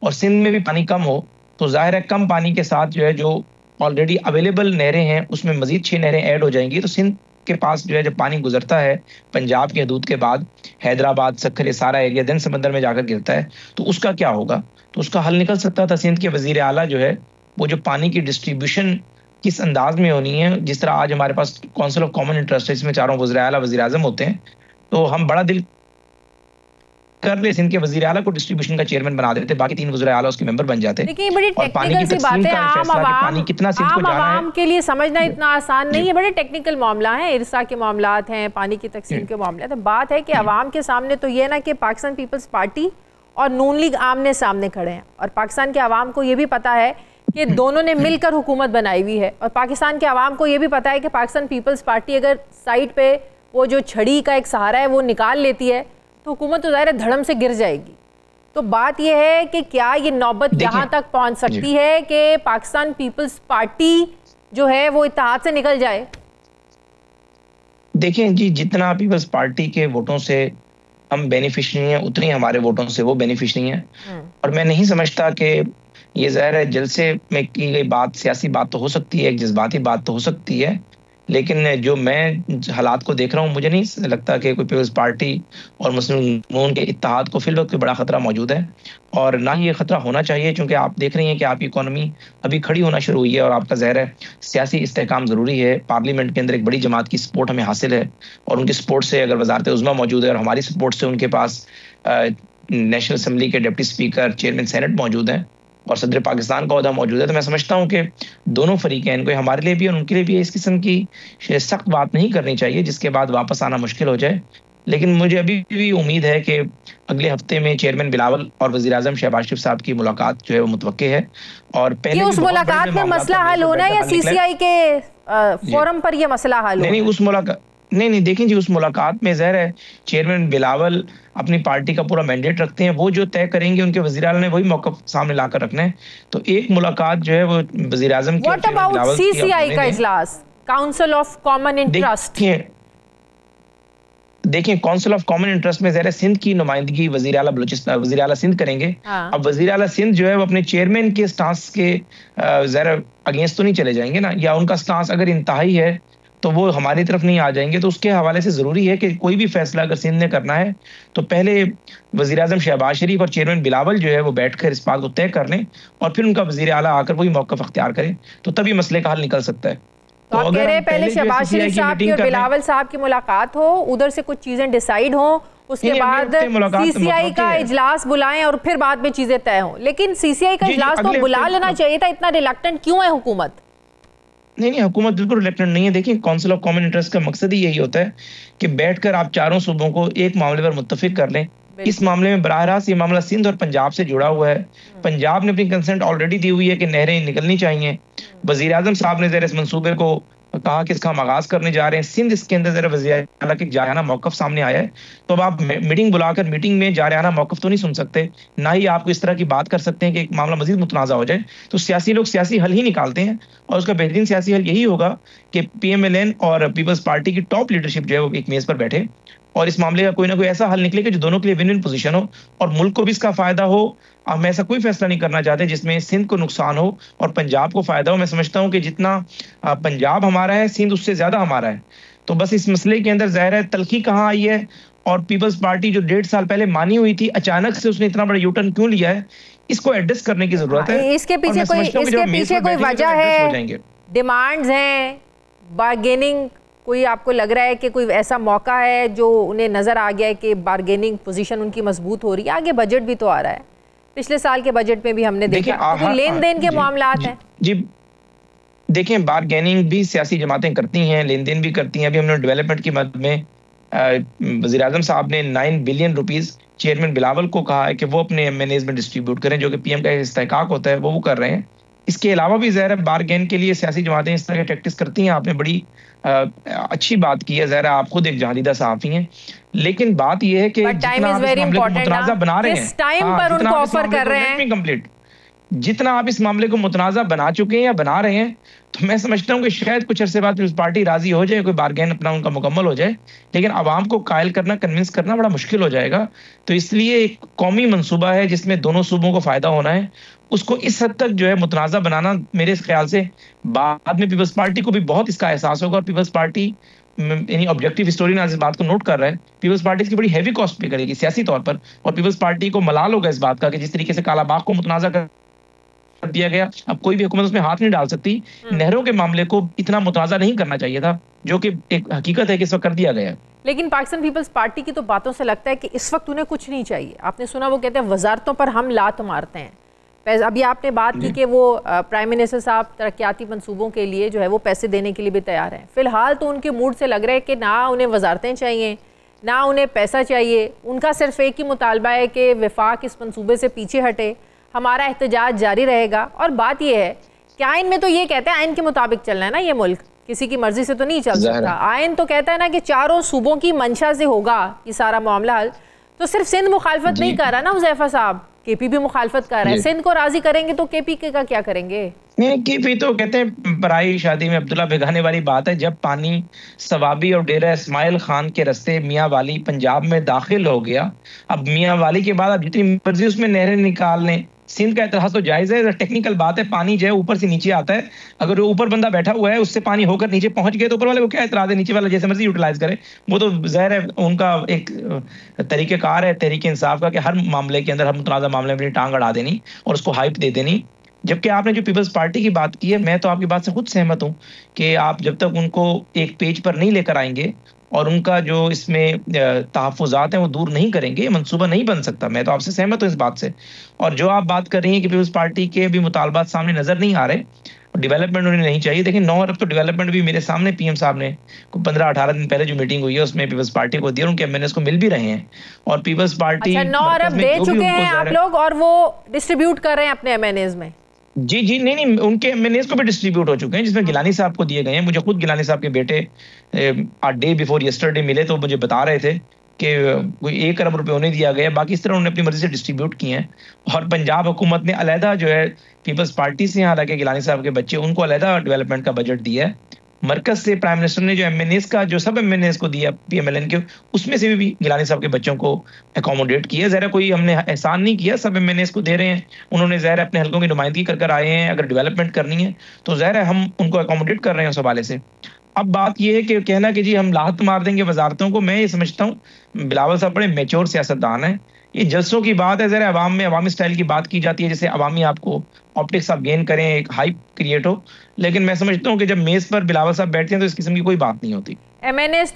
और सिंध में भी पानी कम हो, तो जाहिर है कम पानी के साथ जो है जो ऑलरेडी अवेलेबल नहरें हैं उसमें मजीद 6 नहरें ऐड हो जाएंगी। तो सिंध के पास जो है जब पानी गुजरता है पंजाब की हदूद के बाद, हैदराबाद, सखर, ये सारा एरिया दिन समंदर में जाकर गिरता है, तो उसका क्या होगा? तो उसका हल निकल सकता था। सिंध के वजीर आला जो है वो जो पानी की डिस्ट्रीब्यूशन किस अंदाज में होनी है, जिस तरह आज हमारे पास काउंसिल ऑफ कॉमन इंटरेस्ट है, इसमें 4 वज़ीर आला वज़ीर आज़म होते हैं, तो हम बड़ा दिल कर ले सिंध के वज़ीर आला को डिस्ट्रीब्यूशन का चेयरमैन बना देते, बाकी 3 वज़ीर आला उसके मेंबर बन जाते। देखिए बड़ी टेक्निकल सी बात है, आम आवाम के लिए समझना इतना आसान नहीं है। बड़े टेक्निकल मामला है, इरसा के मामलात हैं, पानी की तकसीम के मामले। तो बात है कि आवाम के सामने तो ये ना कि पाकिस्तान पीपल्स पार्टी और नून लीग आमने सामने खड़े हैं और पाकिस्तान के आवाम को ये भी पता है कि दोनों ने मिलकर हुकूमत बनाई हुई है और पाकिस्तान के आवाम को ये भी पता है कि पाकिस्तान पीपल्स पार्टी अगर साइड पे वो जो छड़ी का एक सहारा है वो निकाल लेती है तो हुकूमत तो ज़ाहिर धड़म से गिर जाएगी। तो बात यह है कि क्या ये नौबत यहाँ तक पहुँच सकती है कि पाकिस्तान पीपल्स पार्टी जो है वो इत्तेहाद से निकल जाए? देखिए जी, जितना पीपल्स पार्टी के वोटों से हम बेनिफिशरी हैं, उतनी हमारे वोटों से वो बेनिफिशरी हैं। और मैं नहीं समझता कि ये ज़ाहिर है जलसे में की गई बात सियासी बात तो हो सकती है, एक जज्बाती बात तो हो सकती है, लेकिन जो मैं हालात को देख रहा हूँ, मुझे नहीं लगता कि कोई पीपल्स पार्टी और मुस्लिम नून के इत्तेहाद को फिलहाल कोई बड़ा खतरा मौजूद है, और ना ही ये खतरा होना चाहिए, क्योंकि आप देख रही हैं कि आपकी इकोनॉमी अभी खड़ी होना शुरू हुई है और आपका ज़ाहिर है सियासी इस्तेहकाम ज़रूरी है। पार्लियामेंट के अंदर एक बड़ी जमात की सपोर्ट हमें हासिल है, और उनकी सपोर्ट से अगर वज़ारत उज़्मा मौजूद है और हमारी सपोर्ट से उनके पास नेशनल असम्बली के डिप्टी स्पीकर, चेयरमैन सेनेट मौजूद हैं और सदर पाकिस्तान का ओहदा मौजूद है, तो मैं समझता हूँ कि दोनों फरीकैन को, हमारे लिए भी और उनके लिए भी, इस किस्म की सख्त बात नहीं करनी चाहिए जिसके बाद वापस आना मुश्किल हो जाए। लेकिन मुझे अभी भी उम्मीद है कि अगले हफ्ते में चेयरमैन बिलावल और वज़ीर आज़म शहबाज शरीफ साहब की मुलाकात जो है वो मुतवक्के है, और पहले उस मुलाकात में मसला हल होना है या सीसीआई के फोरम पर ये मसला हल होना? नहीं, उस मुलाकात नहीं, देखें जी, उस मुलाकात में ज़ाहिर है चेयरमैन बिलावल अपनी पार्टी का पूरा मैंडेट रखते हैं, वो जो तय करेंगे उनके वज़ीर आला ने वही मौक़िफ़ सामने लाकर रखना है। तो एक मुलाकात जो है वो वज़ीर आज़म की, व्हाट अबाउट सीसीआई का इजलास, काउंसिल ऑफ कॉमन इंटरेस्ट? देखिए काउंसिल ऑफ कॉमन इंटरेस्ट में ज़ाहिर सिंध की नुमाइंदगी वज़ीर आला बलूचिस्तान, वज़ीर आला सिंध करेंगे। अब वज़ीर आला सिंध जो है वो अपने चेयरमैन के स्टांस के ज़ाहिर अगेंस्ट तो नहीं चले जाएंगे ना, या उनका स्टांस अगर इंतहाई है तो वो हमारी तरफ नहीं आ जाएंगे। तो उसके हवाले से ज़रूरी है कि कोई भी फैसला अगर सिंध ने करना है तो पहले वज़ीर आज़म शहबाज शरीफ और चेयरमैन बिलावल जो है वो बैठकर इस बात को तय कर लें, और फिर उनका वज़ीर आला आकर वही मौक़िफ़ अख्तियार करें, तो तभी मसले का हल निकल सकता है। तो आप कह रहे हैं पहले शहबाज शरीफ साहब की और बिलावल साहब की मुलाकात हो, उधर से कुछ चीजें डिसाइड हो, उसके बाद सीसीआई का इजलास बुलाएं और फिर बाद में चीजें तय हों। लेकिन सीसीआई का इजलास तो बुला लेना चाहिए था, इतना रिलक्टेंट क्यों है हुकूमत? नहीं, हुकूमत बिल्कुल रिलेक्टेंट नहीं है। देखिए काउंसिल ऑफ कॉमन इंटरेस्ट का मकसद ही यही होता है कि बैठकर आप चारों सूबों को एक मामले पर मुत्तफिक कर लें। इस मामले में बराह रास्त ये मामला सिंध और पंजाब से जुड़ा हुआ है। पंजाब ने अपनी कंसेंट ऑलरेडी दी हुई है कि नहरें निकलनी चाहिए। वज़ीर आज़म साहब ने ज़रा इस मंसूबे को कहा कि इसका हम आगाज करने जा रहे हैं। सिंध इसके अंदर जरा वज़ीर आला के जारियाना मौक़िफ़ सामने आया है, तो अब आप मीटिंग बुलाकर मीटिंग में जारियाना मौक़िफ़ तो नहीं सुन सकते, ना ही आपको इस तरह की बात कर सकते हैं कि एक मामला मजीद मुतनाज़ा हो जाए। तो सियासी लोग सियासी हल ही निकालते हैं, और उसका बेहतरीन सियासी हल यही होगा कि PMLN और पीपल्स पार्टी की टॉप लीडरशिप जो है वो एक मेज़ पर बैठे और इस मामले का कोई ना कोई ऐसा हल निकले कि जो दोनों के लिए विन विन पोजीशन हो और मुल्क को भी इसका फायदा हो। हम ऐसा कोई फैसला नहीं करना चाहते जिसमें सिंध को नुकसान हो और पंजाब को फायदा हो। मैं समझता हूं कि जितना पंजाब हमारा है, सिंध उससे ज्यादा हमारा है। तो बस इस मसले के अंदर ज़ाहिर है तलखी कहाँ आई है, और पीपल्स पार्टी जो 1.5 साल पहले मानी हुई थी, अचानक से उसने इतना बड़ा यूटर्न क्यों लिया है, इसको एडजस्ट करने की जरूरत है। इसके पीछे कोई वजह है, डिमांड्स हैं, बार्गेनिंग, कोई आपको लग रहा है कि कोई ऐसा मौका है जो उन्हें नजर आ गया है कि बार्गेनिंग पोजीशन उनकी मजबूत हो रही है? आगे बजट भी तो आ रहा है, पिछले साल के बजट में भी हमने देखा तो लेन देन के मामलात हैं। जी देखें, बार्गेनिंग भी सियासी जमातें करती हैं, लेन देन भी करती हैं। अभी हमने डेवलपमेंट की मदद में वज़ीर आज़म साहब ने 9 बिलियन रुपीस चेयरमैन बिलावल को कहा है कि वो अपने मैनेज में डिस्ट्रीब्यूट करें, जो कि PM का इस्तेहकाक होता है, वो कर रहे हैं। इसके अलावा भी ज़ाहिर है बार्गेन के लिए सियासी जमातें इस तरह की टैक्टिस करती हैं। आपने बड़ी अच्छी बात की है, ज़ाहिर है आप खुद एक जहादीदा सहाफ़ी हैं, लेकिन बात यह है कि जितना आप इस मामले को मुतनाज़ा बना रहे हैं, जितना ऑफर कर रहे हैं, कंप्लीट जितना आप इस मामले को मुतनाज़ा बना चुके हैं या बना रहे हैं, तो मैं समझता हूँ कि शायद कुछ अरसे बाद पीपल्स पार्टी राजी हो जाए, कोई बार्गेन अपना उनका मुकम्मल हो जाए, लेकिन आवाम को कायल करना, कन्विंस करना बड़ा मुश्किल हो जाएगा। तो इसलिए एक कौमी मंसूबा है जिसमें दोनों सूबों को फ़ायदा होना है, उसको इस हद तक जो है मुतनाज़ा बनाना, मेरे ख्याल से बाद में पीपल्स पार्टी को भी बहुत इसका एहसास होगा। और पीपल्स पार्टी यानी ऑब्जेक्टिव हिस्टोरियन इस बात को नोट कर रहा है, पीपल्स पार्टी इसकी बड़ी हैवी कॉस्ट पे करेगी सियासी तौर पर, और पीपल्स पार्टी को मलाल होगा इस बात का कि जिस तरीके से कालाबाग को मुतनाज़ा कर दिया गया, अब कोई भी हुकूमत उसमें हाथ नहीं डाल सकती। नहरों के मामले को इतना मुतनाज़ा नहीं करना चाहिए था, जो कि एक हकीकत है कि इस वक्त कर दिया गया है। लेकिन पाकिस्तान पीपल्स पार्टी की तो बातों से लगता है कि इस वक्त उन्हें कुछ नहीं चाहिए। आपने सुना वो कहते हैं वजारतों पर हम लात मारते हैं। अभी आपने बात की कि वो प्राइम मिनिस्टर साहब तरक्याती मंसूबों के लिए जो है वो पैसे देने के लिए भी तैयार हैं। फिलहाल तो उनके मूड से लग रहा है कि ना उन्हें वजारतें चाहिए, ना उन्हें पैसा चाहिए। उनका सिर्फ एक ही मुतालबा है कि वफाक इस मंसूबे से पीछे हटे, हमारा एहतजाज जारी रहेगा। और बात यह है कि आइन में तो ये कहते हैं आइन के मुताबिक चलना है ना, ये मुल्क किसी की मर्जी से तो नहीं चल सकता। आइन तो कहता है ना कि चारों सूबों की मंशा से होगा ये सारा मामला हल। तो सिर्फ सिंध मुखालफत नहीं कर रहा ना हुज़ैफा साहब केपी भी मुखालफत कर रहा है। सिंध को राजी करेंगे तो केपी का क्या करेंगे? नहीं, केपी तो कहते हैं पराई शादी में अब्दुल्ला भिगाने वाली बात है। जब पानी सवाबी और डेरा इस्माइल खान के रस्ते मियाँ वाली पंजाब में दाखिल हो गया, अब मियाँ वाली के बाद अब जितनी मर्जी उसमें नहरें निकाल लें। सिंध का इतिहास तो जायज है, टेक्निकल बात है। पानी जो है ऊपर से नीचे आता है, अगर वो ऊपर बंदा बैठा हुआ है उससे पानी होकर नीचे पहुंच गया तो ऊपर वाले को क्या एतराज है? नीचे वाला जैसे मर्जी यूटिलाइज करे, वो तो जाहिर है उनका एक तरीक़ेकार है तहरीक इंसाफ का कि हर मामले के अंदर, हर मुतनाज़ा मामले में अपनी टांग अड़ा देनी और उसको हाइप दे देनी। जबकि आपने जो पीपल्स पार्टी की बात की है, मैं तो आपकी बात से खुद सहमत हूँ कि आप जब तक उनको एक पेज पर नहीं लेकर आएंगे और उनका जो इसमें तहफ़्फ़ुज़ात हैं वो दूर नहीं करेंगे, मंसूबा नहीं बन सकता। मैं तो आपसे सहमत हूँ इस बात से। और जो आप बात कर रही हैं कि पीपल्स पार्टी के भी मुतालबात सामने नज़र नहीं आ रहे, डेवलपमेंट उन्हें नहीं चाहिए। देखिए 9 अरब तो डेवलपमेंट भी मेरे सामने पीएम साहब ने 15-18 दिन पहले जो मीटिंग हुई है उसमें पीपल्स पार्टी को दिया, उनके एमएनएस को मिल भी रहे हैं। और पीपल्स पार्टी 9 अरब दे चुके हैं आप लोग और वो डिस्ट्रीब्यूट कर रहे हैं अपने एमएनएस में? जी नहीं, उनके एमएनएस को भी डिस्ट्रीब्यूट हो चुके हैं, जिसमें गिलानी साहब को दिए गए हैं। मुझे खुद गिलानी साहब के बेटे डे बिफोर यस्टरडे मिले तो मुझे बता रहे थे कि कोई 1 अरब रुपए उन्हें दिया गया, बाकी इस तरह उन्होंने अपनी मर्जी से डिस्ट्रीब्यूट किए हैं। और पंजाब हुकूमत ने अलहदा जो है पीपल्स पार्टी से, हालांकि गिलानी साहब के बच्चे, उनको अलहदा डेवलपमेंट का बजट दिया है। मरकज से प्राइम मिनिस्टर ने जो एमएनएस का जो सब एमएनएस को दिया पीएमएलएन के, उसमें से भी गिलानी साहब के बच्चों को अकोमोडेट किया। ज़रा कोई हमने एहसान नहीं किया, सब एमएनएस को दे रहे हैं। उन्होंने ज़रा अपने हल्कों की नुमाइंदगी कर आए हैं, अगर डेवलपमेंट करनी है तो ज़रा हम उनको अकोमोडेट कर रहे हैं उस हवाले से। अब बात यह है कि कहना कि जी हम लात मार देंगे वजारतों को, मैं ये समझता हूँ बिलावल साहब बड़े मैच्योर सियासतदान है। ये जलसों की बात है, ज़रा अवाम में अवामी स्टाइल की बात की जाती है, जैसे अवामी आपको ऑप्टिक्स आप गेन करें, एक हाइप क्रिएट हो। लेकिन मैं समझता हूँ कि जब मेज़ पर बिलावल साहब बैठते हैं तो इस किस्म की कोई बात नहीं होती। एमएनएस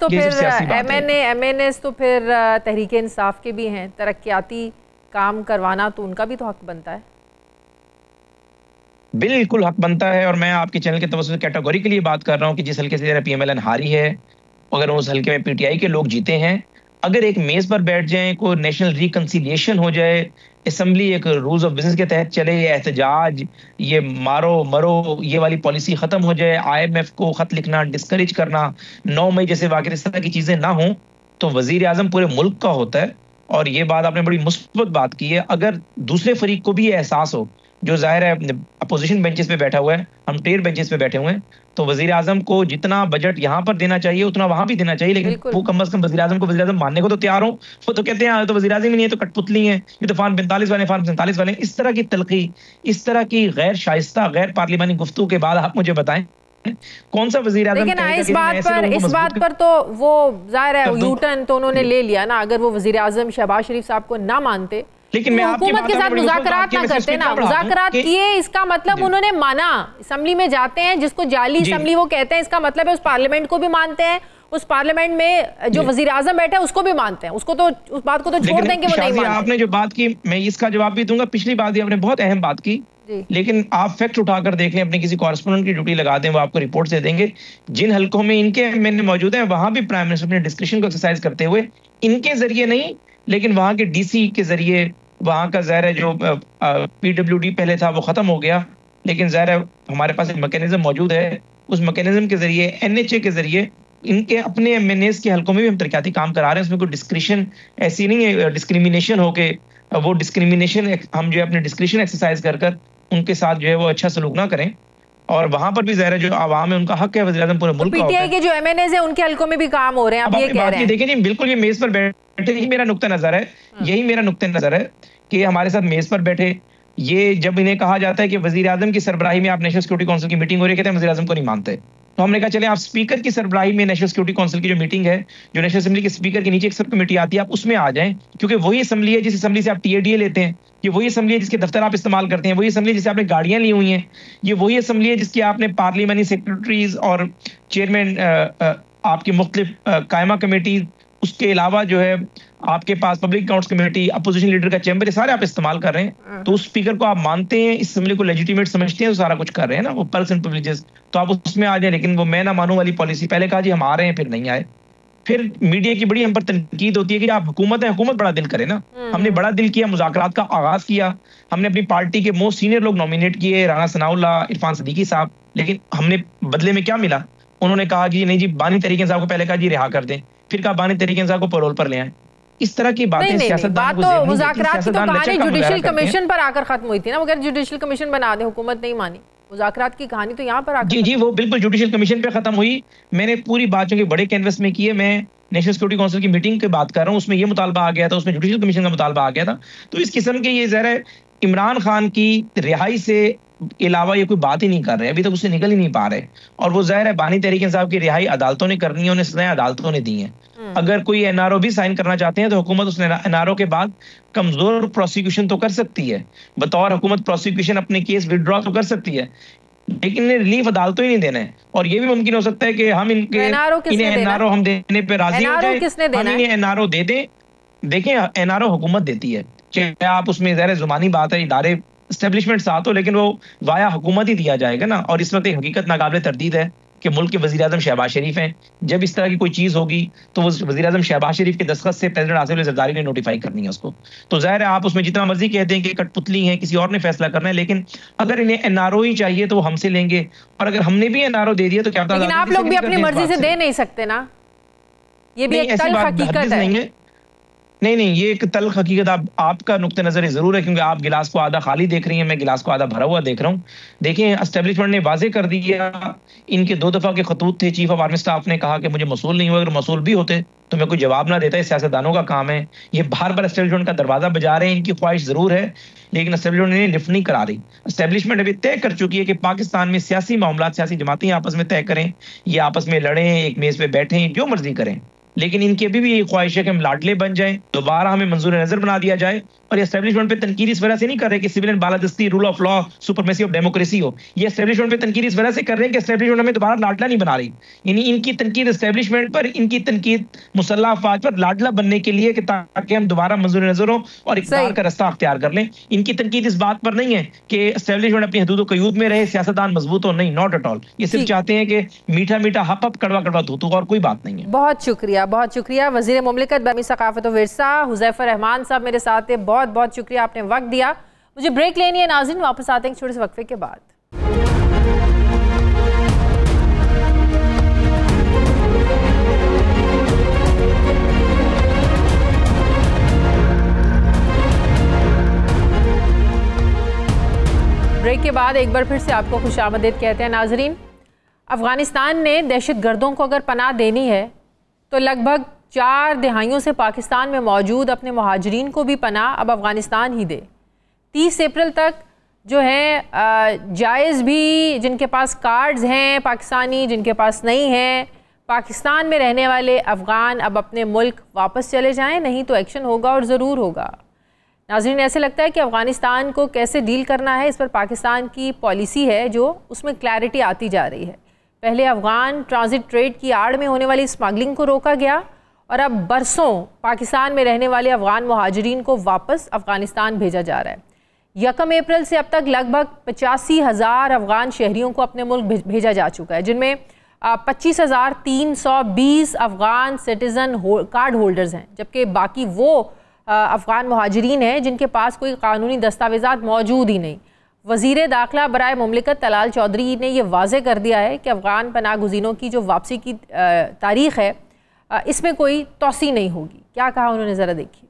तो फिर तहरीक इंसाफ के भी हैं, तरक्याती काम करवाना तो उनका भी तो हक बनता है। बिल्कुल हक बनता है, और मैं आपके चैनल के तवज्जो से कैटेगोरिकली बात कर रहा हूँ कि जिस हल्के से पीएमएलएन हारी है, अगर उस हल्के में पीटीआई के लोग जीते हैं, अगर एक मेज़ पर बैठ जाएं, कोई नेशनल रिकंसिलिएशन हो जाए, असेंबली एक रूल्स ऑफ बिजनेस के तहत चले, ये एहतजाज, ये मारो मरो, ये वाली पॉलिसी ख़त्म हो जाए, IMF को ख़त लिखना डिस्करेज करना, 9 मई जैसे वाक़े इस तरह की चीज़ें ना हों, तो वज़ीर आज़म पूरे मुल्क का होता है। और ये बात आपने बड़ी मुस्बत बात की है। अगर दूसरे फरीक को भी ये एहसास हो, जो ज़ाहिर है अपोजिशन बेंचेस पे बैठा हुआ है, हम टेर बेंचेस पे बैठे हुए हैं, तो वज़ीर आज़म को जितना बजट यहाँ पर देना चाहिए उतना वहाँ भी देना चाहिए। लेकिन वो कम से कम वज़ीर आज़म को वज़ीर आज़म मानने को तो तैयार हो। वो तो कहते हैं तो वज़ीर आज़म ही नहीं है, तो कठपुतली हैं, ये तो फार्म 45 वाले, फार्म 47 वाले। इस तरह की तलखी, इस तरह की गैर शाइस्ता, गैर पार्लिमानी गुफ्तगू के बाद आप मुझे बताएं कौन सा वज़ीर आज़म? लेकिन इस बात पर तो वो जाहिर है यू टर्न तो उन्होंने ले लिया ना। अगर वो वज़ीर आज़म शहबाज शरीफ साहब को ना मानते, लेकिन मैं हुकूमत के साथ मुज़ाकरात ना करते ना, मुज़ाकरात किए, इसका मतलब उन्होंने माना। असेंबली में जाते हैं, जिसको जाली असेंबली वो कहते हैं, इसका मतलब है उस पार्लियामेंट को भी मानते हैं, उस पार्लियामेंट में जो वज़ीर आज़म बैठे हैं उसको भी मानते हैं, उसको तो उस बात को तो छोड़ देंगे वो नहीं मानते। आपने जो बात की मैं इसका जवाब भी दूंगा। पिछली बात आपने बहुत अहम बात की, लेकिन आप फैक्ट उठाकर देख लें, अपने किसी कॉरेस्पोंडेंट की ड्यूटी लगा दें, वो आपको रिपोर्ट दे देंगे। जिन हल्कों में इनके एमएनए मौजूद हैं, वहां भी प्राइम मिनिस्टर अपने डिस्कशन को एक्सरसाइज करते हुए, इनके जरिए नहीं लेकिन वहां के डीसी के जरिए, वहां का ज़ाहिर है जो PWD पहले था वो खत्म हो गया, लेकिन ज़ाहिर है हमारे पास एक मैकेनिज्म मौजूद है, उस मैकेनिज्म के जरिए, NHA के जरिए इनके अपने एमएनएस के हल्कों में भी हम तरक्याती काम करा रहे हैं। उसमें कोई डिस्क्रिशन ऐसी नहीं है, डिस्क्रिमिनेशन होके वो डिस्क्रिमिनेशन हम जो है अपने डिस्क्रिशन एक्सरसाइज कर उनके साथ जो है वो अच्छा सलूक ना करें। और वहां पर भी ज़ाहिर है जो आवाम है उनका हक है, वज़ीर आज़म पूरे मुल्क का। पीटीआई के जो एमएनएस है उनके हल्कों में भी काम हो रहे हैं, आप ये कह रहे हैं। देखिए जी, बिल्कुल ये मेज़ पर बैठे, यही मेरा नुक्ता नज़र है, यही मेरा नुक्ता नज़र है कि हमारे साथ मेज़ पर बैठे। ये जब इन्हें कहा जाता है कि वज़ीर आज़म की सरबराही में आप नेशनल सिक्योरिटी काउंसिल की मीटिंग हो रही है, कहते हैं वज़ीर आज़म को नहीं मानते। तो हमने कहा चले आप स्पीकर की सरबराही में नेशनल सिक्योरिटी काउंसिल की जो मीटिंग है, जो नेशनल असेंबली के स्पीकर के नीचे एक सब कमेटी आती है, आप उसमें आ जाएं, क्योंकि वही असेंबली है जिस असेंबली से आप TADA लेते हैं, ये वही असेंबली है जिसके दफ्तर आप इस्तेमाल करते हैं, वही असेंबली जिससे आपने गाड़ियां ली हुई हैं, ये वही असेंबली है जिसकी आपने पार्लियामेंट्री सेक्रेटरीज और चेयरमैन आपकी मुख्तलिफ कायमा कमेटी, उसके अलावा जो है आपके पास public accounts committee, opposition leader का चैम्बर, ये सारे आप इस्तेमाल कर रहे हैं। तो उस स्पीकर को आप मानते हैं, इस असेंबली को लेजिटिमेट समझते हैं, तो सारा कुछ कर रहे हैं ना, वो पर्सन प्रिविलेजेस, तो आप उसमें आ जाए। लेकिन वो मैं ना मानूं वाली पॉलिसी, पहले कहा जी हम आ रहे हैं, फिर नहीं आए। फिर मीडिया की बड़ी हम पर तनकीद होती है कि आप हुकूमत है, हुकूमत बड़ा दिल करे ना। हमने बड़ा दिल किया, मुज़ाकरात का आगाज किया, हमने अपनी पार्टी के मोस्ट सीनियर लोग नॉमिनेट किए, राना सनाउल्लाह, इरफान सदीकी साहब, लेकिन हमने बदले में क्या मिला? उन्होंने कहा कि नहीं जी, बानी तहरीक इंसाफ को पहले कहा जी रिहा कर दें, फिर कहा बानी तहरीक इंसाफ को पैरोल पर ले आए। इस तरह की बातें बात तो मुज़ाकरात की तो कहानी जुडिशल कमीशन पर आकर खत्म हुई थी ना, अगर जुडिशल कमीशन बना दे, हुकूमत नहीं मानी, मुज़ाकरात की कहानी तो यहाँ पर आकर जी वो बिल्कुल जुडिशल कमीशन पे खत्म हुई। मैंने पूरी बात जो कि बड़े कैनवस में की है, मैं नेशनल सिक्योरिटी काउंसिल की मीटिंग की बात कर रहा हूँ, उसमें ये मुतालबा आ गया था, उसमें जुडिशल कमीशन का मुतालबा आ गया था। तो इस किस्म के ये ज़रा इमरान खान की रिहाई से अलावा ये कोई बात ही नहीं कर रहे, अभी तक उससे निकल ही नहीं पा रहे। और वो ज़ाहिर है बानी तहरीक इंसाफ की रिहाई अदालतों ने करनी है, उन्हें सजाएं अदालतों ने दी हैं। अगर कोई एनआरओ भी साइन करना चाहते हैं तो हुकूमत उस एनआरओ के बाद कमजोर प्रोसिक्यूशन तो कर सकती है, बतौर हुकूमत प्रोसिक्यूशन अपने केस विड्रॉ तो कर सकती है, लेकिन इन्हें रिलीफ अदालतों ही नहीं देना है। और ये भी मुमकिन हो सकता है कि हम इन्हें एनआरओ हम देने पे राजी हो जाए, हम इन्हें एनआरओ दे दें। देखें, एनआरओ हुकूमत देती है, चाहे आप उसमें ज़ाहिर जुबानी बात है इदारे एस्टेब्लिशमेंट साथ हो, लेकिन वो वाया हुकूमत ही दिया जाएगा ना। और इस वक्त एक हकीकत नाकाबिले तरदीद है कि मुल्क के वज़ीर आज़म शहबाज शरीफ हैं। जब इस तरह की कोई चीज़ होगी तो वो वज़ीर आज़म शहबाज शरीफ के दस्तखत से प्रेसिडेंट आसिफ अली ज़रदारी ने नोटिफाई करनी है उसको। तो ज़ाहिर है आप उसमें जितना मर्जी कहते हैं कि कठपुतली है, किसी और ने फैसला करना है, लेकिन अगर इन्हें एनआरओ ही चाहिए तो वो हमसे लेंगे, और अगर हमने भी एनआरओ दे दिया तो क्या लेकिन आप लोग भी अपनी मर्जी से दे नहीं सकते ना, ये भी एक तल्ख हकीकत है। नहीं, ये एक तल्ख हकीकत आपका नुक्ते नज़र ज़रूर है, क्योंकि आप गिलास को आधा खाली देख रही हैं, मैं गिलास को आधा भरा हुआ देख रहा हूँ। देखें, एस्टेब्लिशमेंट ने वाजे कर दिया, इनके 2 दफ़ा के खतूत थे, चीफ ऑफ आर्मी स्टाफ ने कहा कि मुझे मसूल नहीं हुआ, अगर मसूल भी होते तो मैं कोई जवाब ना देता, सियासतदानों का काम है। ये बार बार एस्टेब्लिशमेंट का दरवाज़ा बजा रहे हैं, इनकी ख्वाहिश ज़रूर है लेकिन एस्टेब्लिशमेंट ने लिफ्ट नहीं करा रही। एस्टेब्लिशमेंट अभी तय कर चुकी है कि पाकिस्तान में सियासी मामला, सियासी जमातें आपस में तय करें, ये आपस में लड़ें, एक मेज़ पे बैठें, जो मर्जी करें, लेकिन इनकी अभी भी यही ख्वाहिश है कि हम लाडले बन जाएं, दोबारा हमें मंजूर नजर बना दिया जाए। और ये एस्टेब्लिशमेंट पे तनकीद इस वजह से नहीं कर रहे कि सिविलियन बालादस्ती, rule of law, supremacy of democracy हो। ये एस्टेब्लिशमेंट पे तनकीद इस वजह से कर रहे हैं कि एस्टेब्लिशमेंट हमें दोबारा लाडला नहीं बना रही। यानी इनकी तनकीद एस्टेब्लिशमेंट पर, इनकी तनकीद मुसल्लह अफवाज पर लाडला बनने के लिए, कि ताकि हम दोबारा मंजूर नजर हो और इक़्तिदार का रास्ता अख्तियार कर लें। इनकी तनकीद इस बात पर नहीं है कि एस्टेब्लिशमेंट अपनी हदूद क़यूद में रहे, सियासतदान मजबूत हो, नहीं, नॉट एट ऑल। ये सिर्फ चाहते हैं कि मीठा मीठा हप हप, कड़वा कड़वा थूथू, और कोई बात नहीं है। बहुत शुक्रिया, बहुत शुक्रिया। वज़ीर मुमलिकत बरमी सकाफत और विरसा हुज़ैफर रहमान साहब मेरे साथ थे, बहुत बहुत शुक्रिया, आपने वक्त दिया। मुझे ब्रेक लेनी है नाज़रीन, वापस आते हैं छोटे से वक्फे के बाद। ब्रेक के बाद एक बार फिर से आपको खुशामदीद कहते हैं नाज़रीन। अफ़गानिस्तान ने दहशतगर्दों को अगर पनाह देनी है तो लगभग 4 दहाइयों से पाकिस्तान में मौजूद अपने मुहाजिरीन को भी पनाह अब अफ़गानिस्तान ही दे। 30 अप्रैल तक जो है जायज़ भी, जिनके पास कार्ड्स हैं पाकिस्तानी, जिनके पास नहीं हैं, पाकिस्तान में रहने वाले अफ़गान अब अपने मुल्क वापस चले जाएं, नहीं तो एक्शन होगा और ज़रूर होगा। नाज़रीन, ऐसे लगता है कि अफ़गानिस्तान को कैसे डील करना है, इस पर पाकिस्तान की पॉलिसी है जो उसमें क्लैरिटी आती जा रही है। पहले अफ़गान ट्रांजिट ट्रेड की आड़ में होने वाली स्मगलिंग को रोका गया, और अब बरसों पाकिस्तान में रहने वाले अफ़गान मुहाजिरीन को वापस अफ़गानिस्तान भेजा जा रहा है। 1 अप्रैल से अब तक लगभग 85,000 अफ़गान शहरियों को अपने मुल्क भेजा जा चुका है, जिनमें 25,320 अफ़गान सिटीज़न कार्ड होल्डर्स हैं, जबकि बाकी वो अफ़गान मुहाजिरीन हैं जिनके पास कोई कानूनी दस्तावेज़ात मौजूद ही नहीं। वज़ीर दाखिला बराए मुमलिकत तलाल चौधरी ने यह वाज़े कर दिया है कि अफ़गान पनाह गुज़ीनों की जो वापसी की तारीख़ है इसमें कोई तौसी नहीं होगी। क्या कहा उन्होंने, ज़रा देखिए।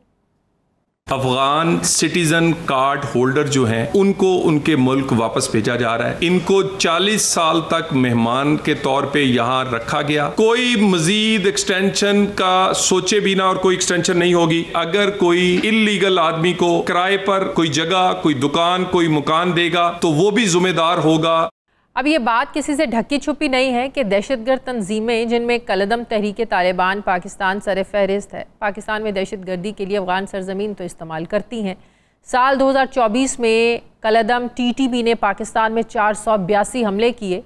अफगान सिटीजन कार्ड होल्डर जो हैं उनको उनके मुल्क वापस भेजा जा रहा है। इनको 40 साल तक मेहमान के तौर पे यहाँ रखा गया। कोई मजीद एक्सटेंशन का सोचे भी ना, और कोई एक्सटेंशन नहीं होगी। अगर कोई इल्लीगल आदमी को किराए पर कोई जगह, कोई दुकान, कोई मकान देगा तो वो भी जिम्मेदार होगा। अब ये बात किसी से ढकी छुपी नहीं है कि दहशतगर्द तंजीमें, जिनमें कलदम तहरीक तालिबान पाकिस्तान सर फहरिस्त है, पाकिस्तान में दहशतगर्दी के लिए अफ़गान सरजमीन तो इस्तेमाल करती हैं। साल 2024 में कलदम TTP ने पाकिस्तान में 482 हमले किए,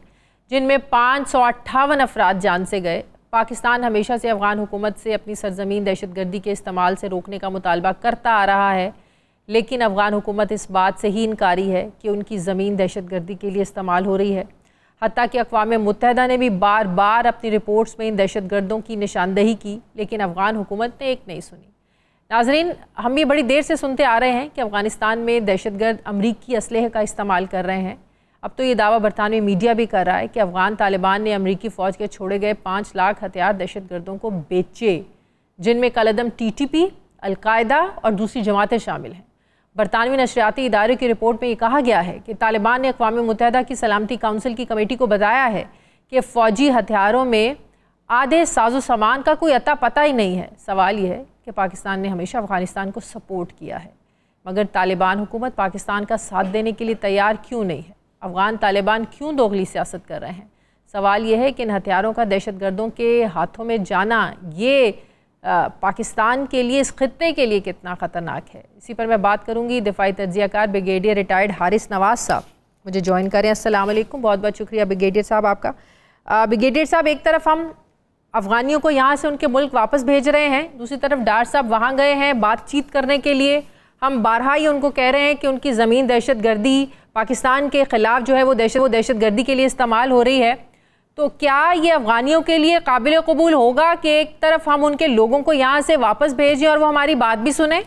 जिनमें 558 अफराद जान से गए। पाकिस्तान हमेशा से अफ़गान हुकूमत से अपनी सरजमीन दहशतगर्दी के इस्तेमाल से रोकने का मुतालबा करता आ रहा है, लेकिन अफ़गान हुकूमत इस बात से ही इनकारी है कि उनकी ज़मीन दहशतगर्दी के लिए इस्तेमाल हो रही है। हत्ता कि अक़वाम मुत्तहिदा ने भी बार बार अपनी रिपोर्ट्स में इन दहशतगर्दों की निशानदही की, लेकिन अफ़गान हुकूमत ने एक नहीं सुनी। नाज़रीन, हम ये बड़ी देर से सुनते आ रहे हैं कि अफ़गानिस्तान में दहशतगर्द अमरीकी असलहे का इस्तेमाल कर रहे हैं। अब तो ये दावा बरतानवी मीडिया भी कर रहा है कि अफ़गान तालिबान ने अमरीकी फ़ौज के छोड़े गए 5 लाख हथियार दहशतगर्दों को बेचे, जिनमें कलदम TTP अलकायदा और दूसरी जमातें शामिल हैं। बरतानवी नशरियाती इदारे की रिपोर्ट में ये कहा गया है कि तालिबान ने अक़वाम मुत्तहिदा की सलामती काउंसिल की कमेटी को बताया है कि फ़ौजी हथियारों में आधे साजो सामान का कोई अता पता ही नहीं है। सवाल यह है कि पाकिस्तान ने हमेशा अफ़गानिस्तान को सपोर्ट किया है, मगर तालिबान हुकूमत पाकिस्तान का साथ देने के लिए तैयार क्यों नहीं है? अफ़गान तालिबान क्यों दोगली सियासत कर रहे हैं? सवाल यह है कि इन हथियारों का दहशतगर्दों के हाथों में जाना ये पाकिस्तान के लिए, इस खित्ते के लिए कितना ख़तरनाक है। इसी पर मैं बात करूँगी। दिफाई तज्ज़ियाकार ब्रिगेडियर रिटायर्ड हारिस नवाज़ साहब मुझे ज्वाइन करें। अस्सलाम वालेकुम, बहुत बहुत शुक्रिया ब्रिगेडियर साहब आपका। ब्रिगेडियर साहब, एक तरफ हम अफ़गानियों को यहाँ से उनके मुल्क वापस भेज रहे हैं, दूसरी तरफ डार साहब वहाँ गए हैं बातचीत करने के लिए। हम बारहा ही उनको कह रहे हैं कि उनकी ज़मीन दहशतगर्दी पाकिस्तान के ख़िलाफ़ जो है वो दहशतगर्दी के लिए इस्तेमाल हो रही है। तो क्या ये अफ़गानियों के लिए काबिल कबूल होगा कि एक तरफ हम उनके लोगों को यहाँ से वापस भेजें और वो हमारी बात भी सुने?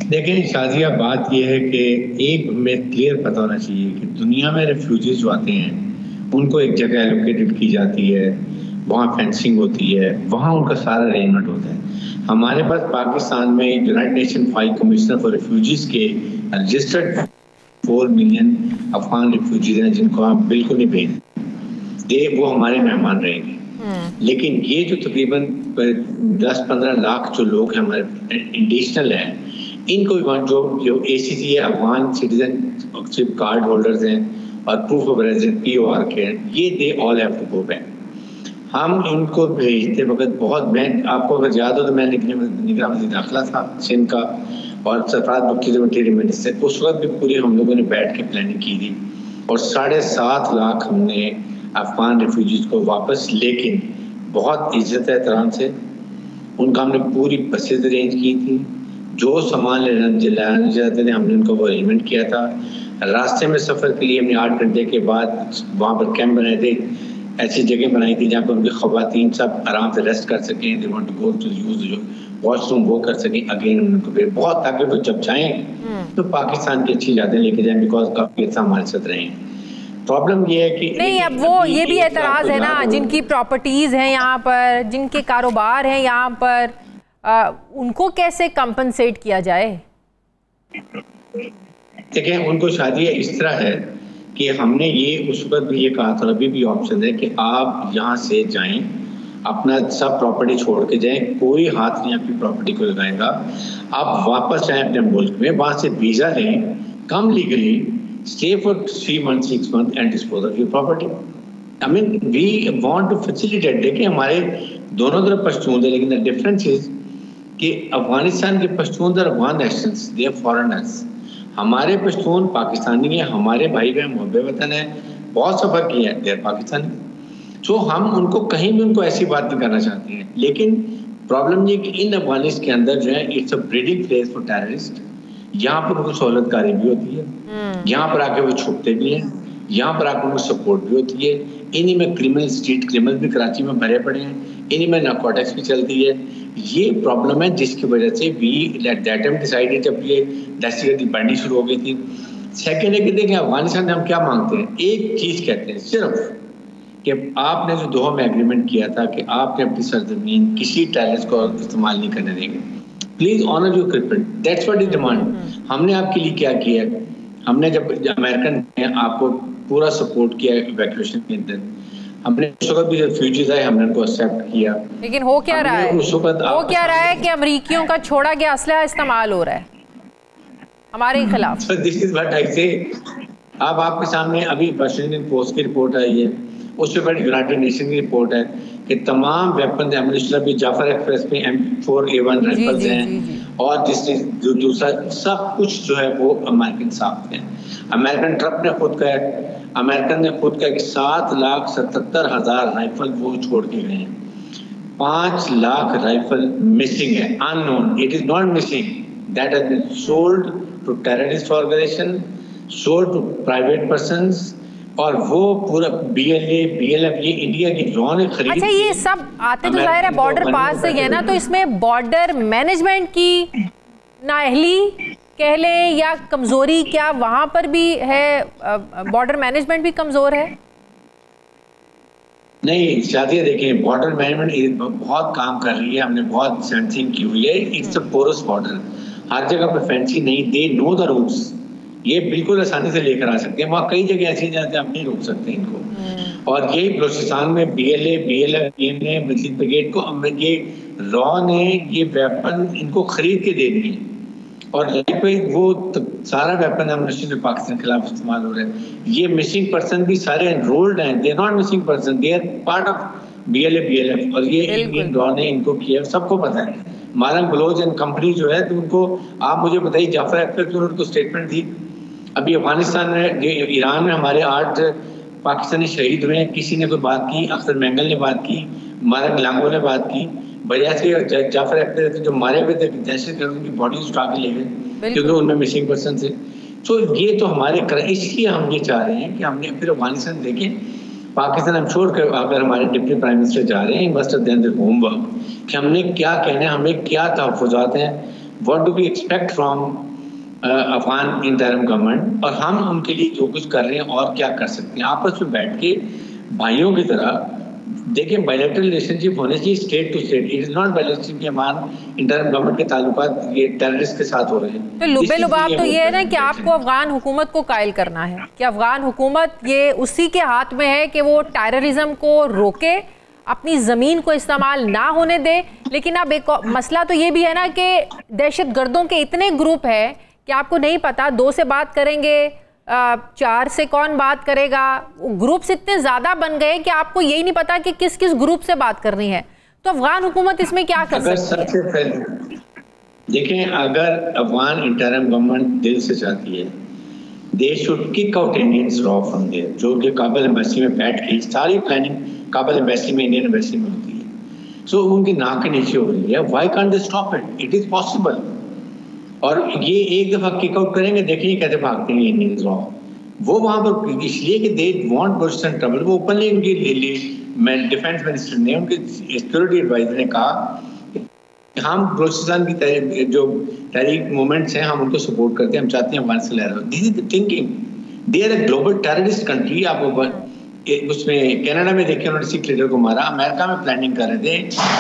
देखिए शाजिया, बात यह है कि एक हमें क्लियर पता होना चाहिए कि दुनिया में रेफ्यूजीज जो आते हैं उनको एक जगह एलोकेटेड की जाती है, वहाँ फेंसिंग होती है, वहाँ उनका सारा अरेंजमेंट होता है। हमारे पास पाकिस्तान में United nation high commissioner for refugees के रजिस्टर्ड 4 मिलियन अफगान रेफ्यूजीज हैं जिनको आप बिल्कुल नहीं भेजें, वो हमारे मेहमान रहेंगे। लेकिन ये जो तकरीबन 10-15 लाख जो लोग हैं हमारे इंडिशनल हैं, इनको जो ACC है, अफगान सिटीजनशिप कार्ड होल्डर्स हैं और प्रूफ ऑफ रेजिडेंस POR के हैं, ये they all have to go back. हम इनको भेजते वक्त बहुत, मैं आपको अगर याद हो तो मैं निगरान दाखिला था सिंध का और सरफराज मुफ्ती जो इंटीरियर मिनिस्टर, उस वक्त भी पूरी हम लोगों ने बैठ के प्लानिंग की थी और 7.5 लाख हमने अफगान रेफ्यूजीज को वापस, लेकिन बहुत इज्जत एहतराम से उनका हमने पूरी बसेज अरेंज की थी। जो सामान लेना चाहते थे हमने उनको वो अरेंजमेंट किया था। रास्ते में सफ़र के लिए हमने 8 घंटे के बाद वहाँ पर कैंप बनाए थे, ऐसी जगह बनाई थी जहाँ पर उनकी ख़वातीन सब आराम से रेस्ट कर सकें, they want to go to use washroom वो कर सकें। अगेन उनको फिर बहुत, ताकि वो जब जाएँ तो पाकिस्तान की अच्छी यादें लेके जाएँ, बिकॉज काफ़ी अच्छा हमारे साथ रहे हैं। प्रॉब्लम ये है कि नहीं, अब वो ये भी एतराज़ है ना, जिनकी प्रॉपर्टीज़ हैं यहाँ पर, जिनके कारोबार हैं यहाँ पर, उनको कैसे कंपनसेट किया जाए? देखिए, उनको शादी इस तरह है कि हमने ये उस वक्त भी ये कहा था, अभी भी ऑप्शन है कि आप यहाँ से जाएं, अपना सब प्रॉपर्टी छोड़ के जाएं, कोई हाथ नहीं आपकी प्रॉपर्टी को लगाएगा। आप वापस जाएं अपने मुल्क में, वहाँ से वीज़ा लें, come legally, stay for 3 months 6 months and dispose of your property. I mean we want to facilitate. देखिए, हमारे दोनों तरफ पश्तून है, लेकिन द डिफरेंस इज कि अफगानिस्तान के पश्तून और Afghan nationals, they are foreigners. हमारे पश्तून पाकिस्तानी हैं, हमारे भाई बहन मुहब्बे वतन है, बहुत सफ़र किया है, दे आर पाकिस्तानी। तो हम उनको कहीं भी उनको ऐसी बात नहीं करना चाहते हैं, लेकिन प्रॉब्लम ये कि इन अफगानिस्तान के अंदर जो है it's a breeding place for terrorist. यहाँ पर उनको सहूलतकारी भी होती है, यहाँ पर आके वो छुपते भी हैं, यहाँ पर आकर उनको सपोर्ट भी होती है। इन्हीं में क्रिमिनल, स्ट्रीट क्रिमिनल भी कराची में भरे पड़े हैं, इन्हीं में नारकोटिक्स भी चलती है। ये प्रॉब्लम है जिसकी वजह से we at that time decided, जब ये दहशतगर्दी बढ़नी शुरू हो गई थी। सेकेंड है कि देखिए, अफगानिस्तान में हम क्या मांगते हैं, एक चीज़ कहते हैं सिर्फ कि आपने जो दोहा में एग्रीमेंट किया था कि आपने अपनी सरजमीन किसी टेररिस्ट को इस्तेमाल नहीं करने देंगे, please honour your commitment, that's what is demand. हमने आपके लिए क्या किया? हमने जब अमेरिकन ने आपको पूरा सपोर्ट किया इवैक्यूएशन के अंदर, हमने उस वक्त भी रेफ्यूजीज आए, हमने उनको एक्सेप्ट किया। लेकिन हो क्या रहा है? उस वक्त हो क्या रहा है कि अमेरिकियों का छोड़ा गया असलहा इस्तेमाल हो रहा है हमारे खिलाफ। दिस इज व्हाट आई से। अब आपके सामने अभी वाशिंगटन पोस्ट की रिपोर्ट आई है, उससे बड़ी यूनाइटेड नेशन की रिपोर्ट है कि तमाम वेपन एमुनिशन भी जाफर एक्सप्रेस में M4A1 राइफल्स हैं और जिससे जो दूसरा सब कुछ जो है वो अमेरिकन साथ है। अमेरिकन ट्रक ने खुद कहा, अमेरिकन ने खुद कहा कि 7,77,000 राइफल वो छोड़ के गए हैं। 5 लाख राइफल मिसिंग है, unknown, it is not missing, that has been sold to terrorist organisation, sold to private persons, और वो पूरा BLF ये इंडिया की ड्रोन ने खरीदी। अच्छा, ये सब आते तो जाहिर है बॉर्डर पास से है ना, तो इसमें बॉर्डर मैनेजमेंट की नाअहली कह लें या कमजोरी, क्या वहां पर भी है? बॉर्डर मैनेजमेंट भी कमजोर है? नहीं शादिया, देखिए बॉर्डर मैनेजमेंट बहुत काम कर रही है, हमने बहुत सेंसिंग की हुई है। इट्स अ पोरस बॉर्डर, हर जगह पे फेंसिंग नहीं, दे नो द रूट्स, ये बिल्कुल आसानी से लेकर आ सकते हैं। वहाँ कई जगह ऐसी जगह आप नहीं रोक सकते इनको। और यही बलूचिस्तान में BLA मजीद ब्रिगेड को ये रॉ ने ये वेपन इनको खरीद के दे दिए, और वो सारा वेपन एमुनिशन जो पाकिस्तान के खिलाफ इस्तेमाल हो रहे हैं। ये मिसिंग पर्सन भी सारे एनरोल्ड हैं, they not missing person, they are part of BLF, और ये इंडियन रॉ ने इनको किया, सबको पता है। मारंग बलोच एंड कंपनी जो है, तो उनको आप मुझे बताइए, जाफर अख्तर की उनको स्टेटमेंट दी। अभी अफगानिस्तान में, ईरान में हमारे 8 पाकिस्तानी शहीद हुए हैं, किसी ने कोई बात की? अख्तर मेंगल ने बात की, मारंग लांगो ने बात की, बजाय से जाफर अख्तर जो मारे हुए थे दहशतगर्द की बॉडीज उठा के ले गए क्योंकि उनमें मिसिंग पर्सन थे। तो ये तो हमारे इसलिए हम ये चाह रहे हैं कि हमने फिर अफगानिस्तान देखें, पाकिस्तान हम श्योर कर, अगर हमारे डिप्टी प्राइम मिनिस्टर जा रहे हैं, must have done their homework कि हमने क्या कहना है, हमें क्या तहफ़्फ़ुज़ात हैं, what do we expect from Afghan interim government, और हम उनके लिए जो कुछ कर रहे हैं और क्या कर सकते हैं। आपस में बैठ के भाइयों की तरह देखिए, बायलैटरल रिलेशनशिप होने चाहिए state to state, it is not bilateral कि हमारे इंटरिम गवर्नमेंट के ताल्लुकात ये टेररिस्ट के साथ हो रहे हैं। तो लुबे लुबाब तो ये है ना कि आपको अफगान हुकूमत को कायल करना है कि अफगान हुकूमत ये उसी के हाथ में है कि वो टेररिज्म को रोके, अपनी ज़मीन को इस्तेमाल ना होने दे। लेकिन अब एक मसला तो ये भी है ना कि दहशत गर्दों के इतने ग्रुप है कि आपको नहीं पता 2 से बात करेंगे, 4 से कौन बात करेगा। ग्रुप्स इतने ज़्यादा बन गए कि आपको यही नहीं पता कि किस किस ग्रुप से बात करनी है। तो अफगान हुकूमत इसमें क्या कर सकती है? देखें, अगर अफगान इंटरिम गवर्नमेंट दिल से चाहती है, they should kick out Indians रॉ फ्रॉम देयर, जो कि काबुल एम्बेसी में बैठ के सारी प्लानिंग काबुल एम्बेसी में, इंडियन एम्बेसी में होती है। सो उनकी नाक के नीचे हो रही है, why can't they stop it? It is possible. और ये एक दफा किक आउट करेंगे, देखिए कैसे भागते हैं इंडियंस रॉ। वो वहां पर इसलिए कि दे वांट बलूचिस्तान ट्रबल, वो ओपनली उनकी डिफेंस मिनिस्टर ने, उनके सिक्योरिटी एडवाइजर ने कहा कि हम बलूचिस्तान की जो तहरीक मूवमेंट्स हैं, हम उनको सपोर्ट करते हैं, हम चाहते हैं अफगानिस्तान ले रहे हो। This is the thinking, they are a global terrorist country. आप उसमें कनाडा में देखिए, उन्होंने सिख लीडर को मारा, अमेरिका में प्लानिंग कर रहे थे,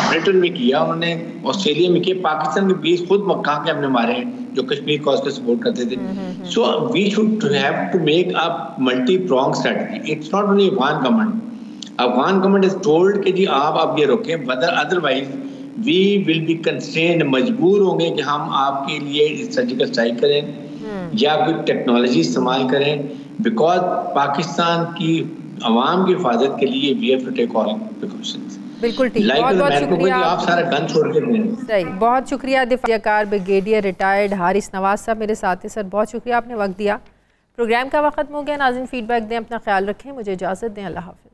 ब्रिटेन में किया उन्होंने, ऑस्ट्रेलिया में किया, पाकिस्तान के 20 खुद मक्का के हमने मारे जो कश्मीर कॉज को सपोर्ट करते थे। So we should have to make a multi prong strategy. It's not only Afghan government, Afghan government is told कि जी आप ये रोकें, otherwise we will be constrained, मजबूर होंगे कि हम आपके लिए सर्जिकल स्ट्राइक करें या कोई टेक्नोलॉजी इस्तेमाल करें, बिकॉज पाकिस्तान की अवाम की हिफाजत के लिए we have to take all precautions. बिल्कुल ठीक, बहुत शुक्रिया। आप सारा गन छोड़ के दें। सही, बहुत शुक्रिया दिफाकार ब्रिगेडियर रिटायर्ड हारिस नवाज साहब मेरे साथ हैं। सर बहुत शुक्रिया, आपने वक्त दिया। प्रोग्राम का वक्त खत्म हो गया। नाज़रीन फीडबैक दें, अपना ख्याल रखें, मुझे इजाज़त दें, अल्लाह हाफ़िज़।